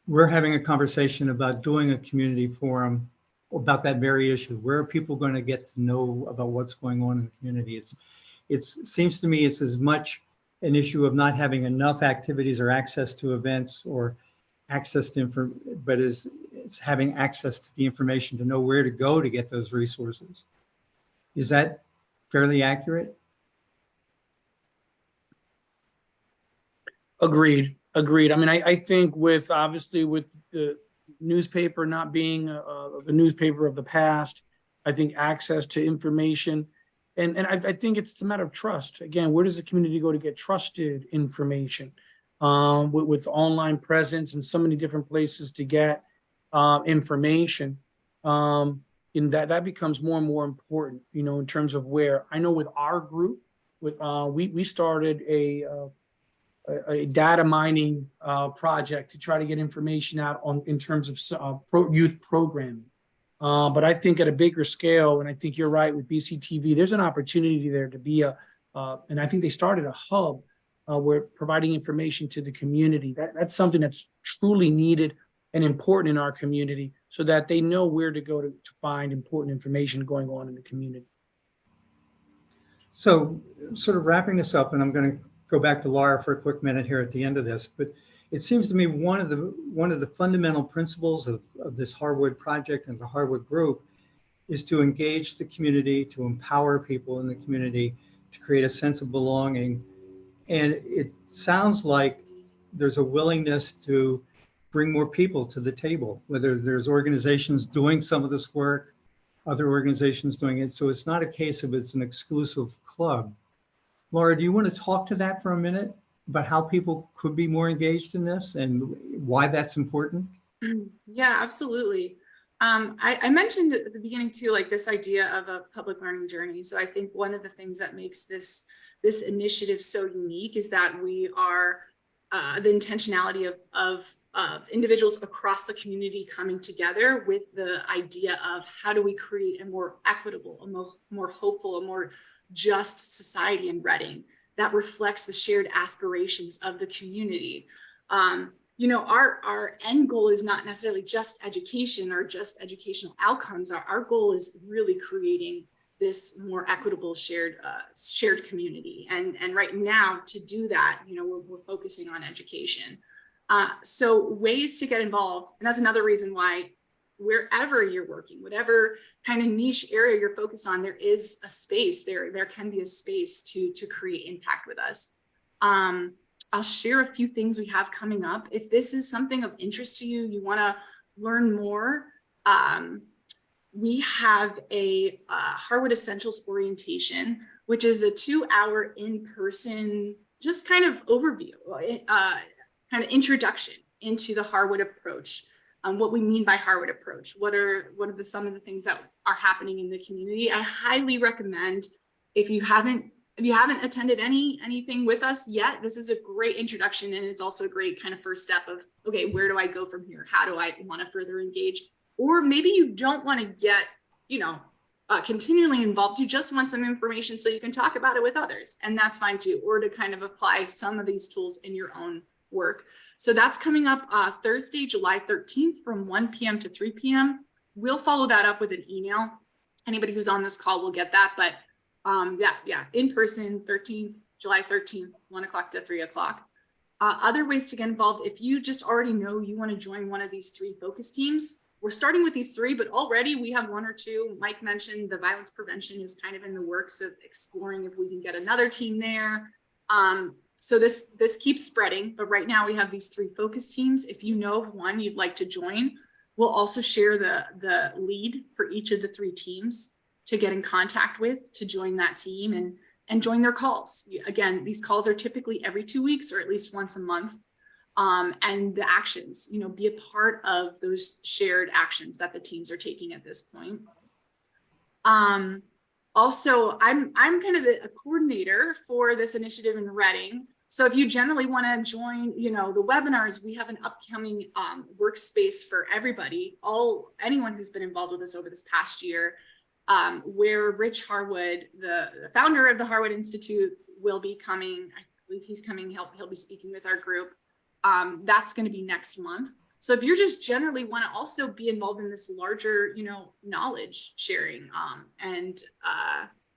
We're having a conversation about doing a community forum about that very issue. Where are people going to get to know about what's going on in the community? It seems to me it's as much an issue of not having enough activities or access to events or access to but it's having access to the information to know where to go to get those resources. Is that fairly accurate? Agreed. I mean, I think obviously with the newspaper not being the newspaper of the past, I think access to information, and I think it's a matter of trust. Again, where does the community go to get trusted information? With online presence and so many different places to get information, in that becomes more and more important, in terms of where. I know with our group, we started a data mining project to try to get information out in terms of youth programming. But I think at a bigger scale, and I think you're right with BCTV, there's an opportunity there to be and I think they started a hub where providing information to the community. That's something that's truly needed and important in our community, so that they know where to go to find important information going on in the community. So sort of wrapping this up, and I'm going to go back to Laura for a quick minute here at the end of this, but it seems to me one of the fundamental principles of this Harwood project and the Harwood group is to engage the community, to empower people in the community, to create a sense of belonging. And it sounds like there's a willingness to bring more people to the table, whether there's organizations doing some of this work, other organizations doing it. So it's not a case of it's an exclusive club. Laura, do you want to talk to that for a minute about how people could be more engaged in this and why that's important? Yeah, absolutely. I mentioned at the beginning too, like this idea of a public learning journey. So I think one of the things that makes this initiative so unique is that we are the intentionality of individuals across the community coming together with the idea of how do we create a more equitable, a more hopeful, a more just society in Reading that reflects the shared aspirations of the community. You know, our end goal is not necessarily just education or just educational outcomes. Our goal is really creating this more equitable shared community. And right now, to do that, you know, we're focusing on education. So ways to get involved, and that's another reason why wherever you're working, whatever kind of niche area you're focused on, there is a space, there can be a space to create impact with us. I'll share a few things we have coming up. If this is something of interest to you, you wanna learn more, we have a Harwood Essentials orientation, which is a 2-hour in-person, just kind of overview, kind of introduction into the Harwood approach. What we mean by Harwood approach, what are some of the things that are happening in the community. I highly recommend, if you haven't attended anything with us yet, this is a great introduction, and it's also a great kind of first step of, okay, where do I go from here? How do I want to further engage? Or maybe you don't want to get, you know, continually involved. You just want some information so you can talk about it with others, and that's fine too. Or to kind of apply some of these tools in your own work. So that's coming up Thursday, July 13th from 1 p.m. to 3 p.m. We'll follow that up with an email. Anybody who's on this call will get that, but yeah, in person, July 13th, 1 o'clock to 3 o'clock. Other ways to get involved, if you just already know you want to join one of these 3 focus teams, we're starting with these 3, but already we have 1 or 2. Mike mentioned the violence prevention is kind of in the works of exploring if we can get another team there. So this keeps spreading, but right now we have these 3 focus teams. If you know of one you'd like to join, we'll also share the lead for each of the 3 teams to get in contact with, to join that team and join their calls. Again, these calls are typically every 2 weeks or at least once a month. And the actions, you know, be a part of those shared actions that the teams are taking at this point. Also, I'm kind of a coordinator for this initiative in Reading. So if you generally want to join, you know, the webinars, we have an upcoming workspace for everybody, anyone who's been involved with us over this past year, where Rich Harwood, the founder of the Harwood Institute, will be coming. I believe he's coming. He'll be speaking with our group. That's going to be next month. So if you just generally want to also be involved in this larger, you know, knowledge sharing and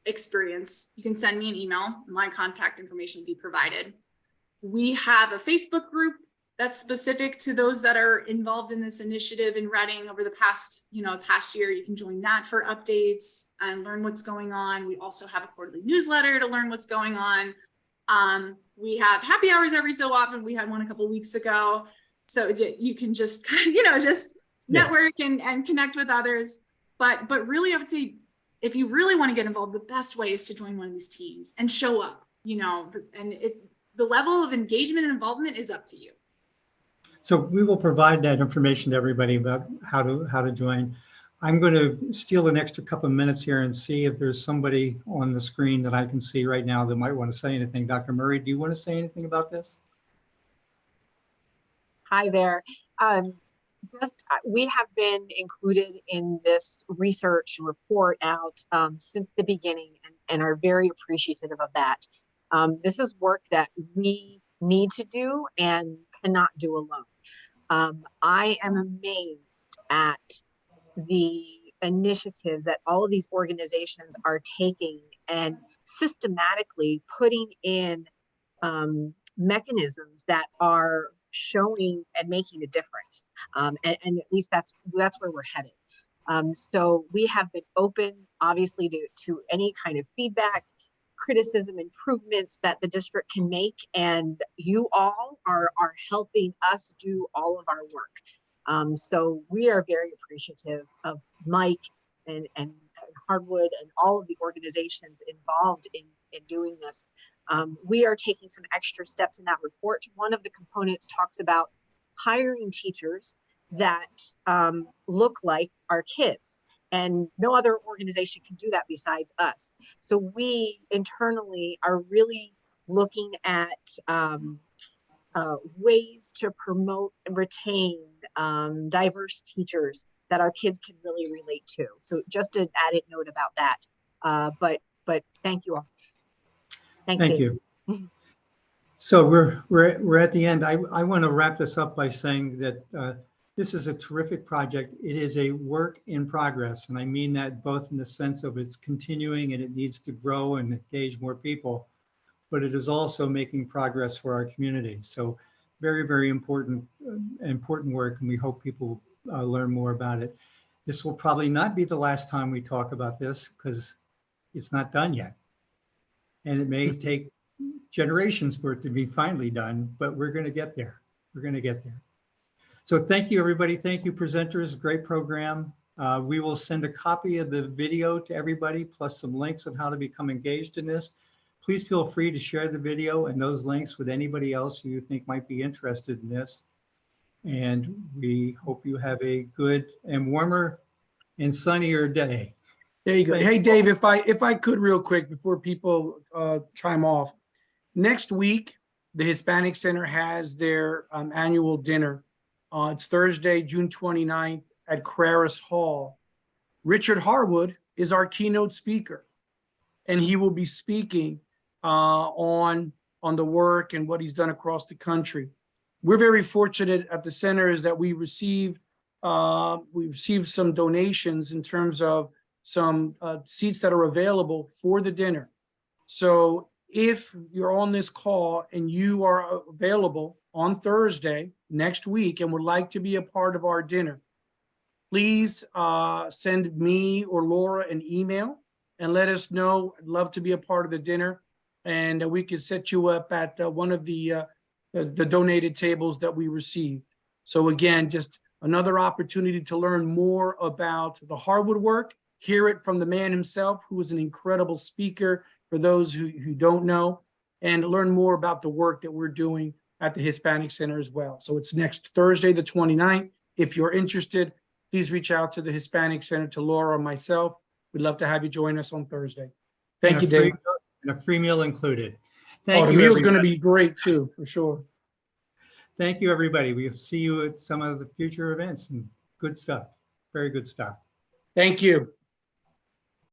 experience, you can send me an email. My contact information will be provided. We have a Facebook group that's specific to those that are involved in this initiative in Reading over the past year. You can join that for updates and learn what's going on. We also have a quarterly newsletter to learn what's going on. We have happy hours every so often. We had one a couple of weeks ago. So you can just kind of, you know, just network and connect with others. But really, I would say, if you really want to get involved, the best way is to join one of these teams and show up, you know, and the level of engagement and involvement is up to you. So we will provide that information to everybody about how to join. I'm going to steal an extra couple of minutes here and see if there's somebody on the screen that I can see right now that might want to say anything. Dr. Murray, do you want to say anything about this? Hi there. We have been included in this research report out since the beginning and are very appreciative of that. This is work that we need to do and cannot do alone. I am amazed at the initiatives that all of these organizations are taking and systematically putting in mechanisms that are showing and making a difference. And at least that's where we're headed. So we have been open, obviously, to any kind of feedback, criticism, improvements that the district can make. And you all are helping us do all of our work. So we are very appreciative of Mike and Harwood and all of the organizations involved in doing this. We are taking some extra steps in that report. One of the components talks about hiring teachers that look like our kids, and no other organization can do that besides us. So we internally are really looking at ways to promote and retain diverse teachers that our kids can really relate to. So just an added note about that. But thank you all. Thanks, Thank Dave. you. So we're at the end. I want to wrap this up by saying that this is a terrific project. It is a work in progress, and I mean that both in the sense of it's continuing and it needs to grow and engage more people, but it is also making progress for our community. So very, very important work, and we hope people learn more about it. This will probably not be the last time we talk about this because it's not done yet. And it may take generations for it to be finally done, but we're going to get there. We're going to get there. So thank you, everybody. Thank you, presenters. Great program. We will send a copy of the video to everybody, plus some links on how to become engaged in this. Please feel free to share the video and those links with anybody else who you think might be interested in this. And we hope you have a good and warmer and sunnier day. There you go. Hey, Dave, if I could real quick before people chime off. Next week, the Hispanic Center has their annual dinner. It's Thursday, June 29th at Claris Hall. Richard Harwood is our keynote speaker, and he will be speaking on the work and what he's done across the country. We're very fortunate at the center is that we received some donations in terms of some seats that are available for the dinner. So if you're on this call and you are available on Thursday next week and would like to be a part of our dinner, please send me or Laura an email and let us know. I'd love to be a part of the dinner, and we could set you up at one of the donated tables that we received. So again, just another opportunity to learn more about the Harwood work, hear it from the man himself, who is an incredible speaker for those who don't know, and learn more about the work that we're doing at the Hispanic Center as well. So it's next Thursday, the 29th. If you're interested, please reach out to the Hispanic Center, to Laura or myself. We'd love to have you join us on Thursday. Thank you, Dave. And a free meal included. Thank The you, meal's going to everybody. be great too, for sure. Thank you, everybody. We'll see you at some of the future events and good stuff. Very good stuff. Thank you.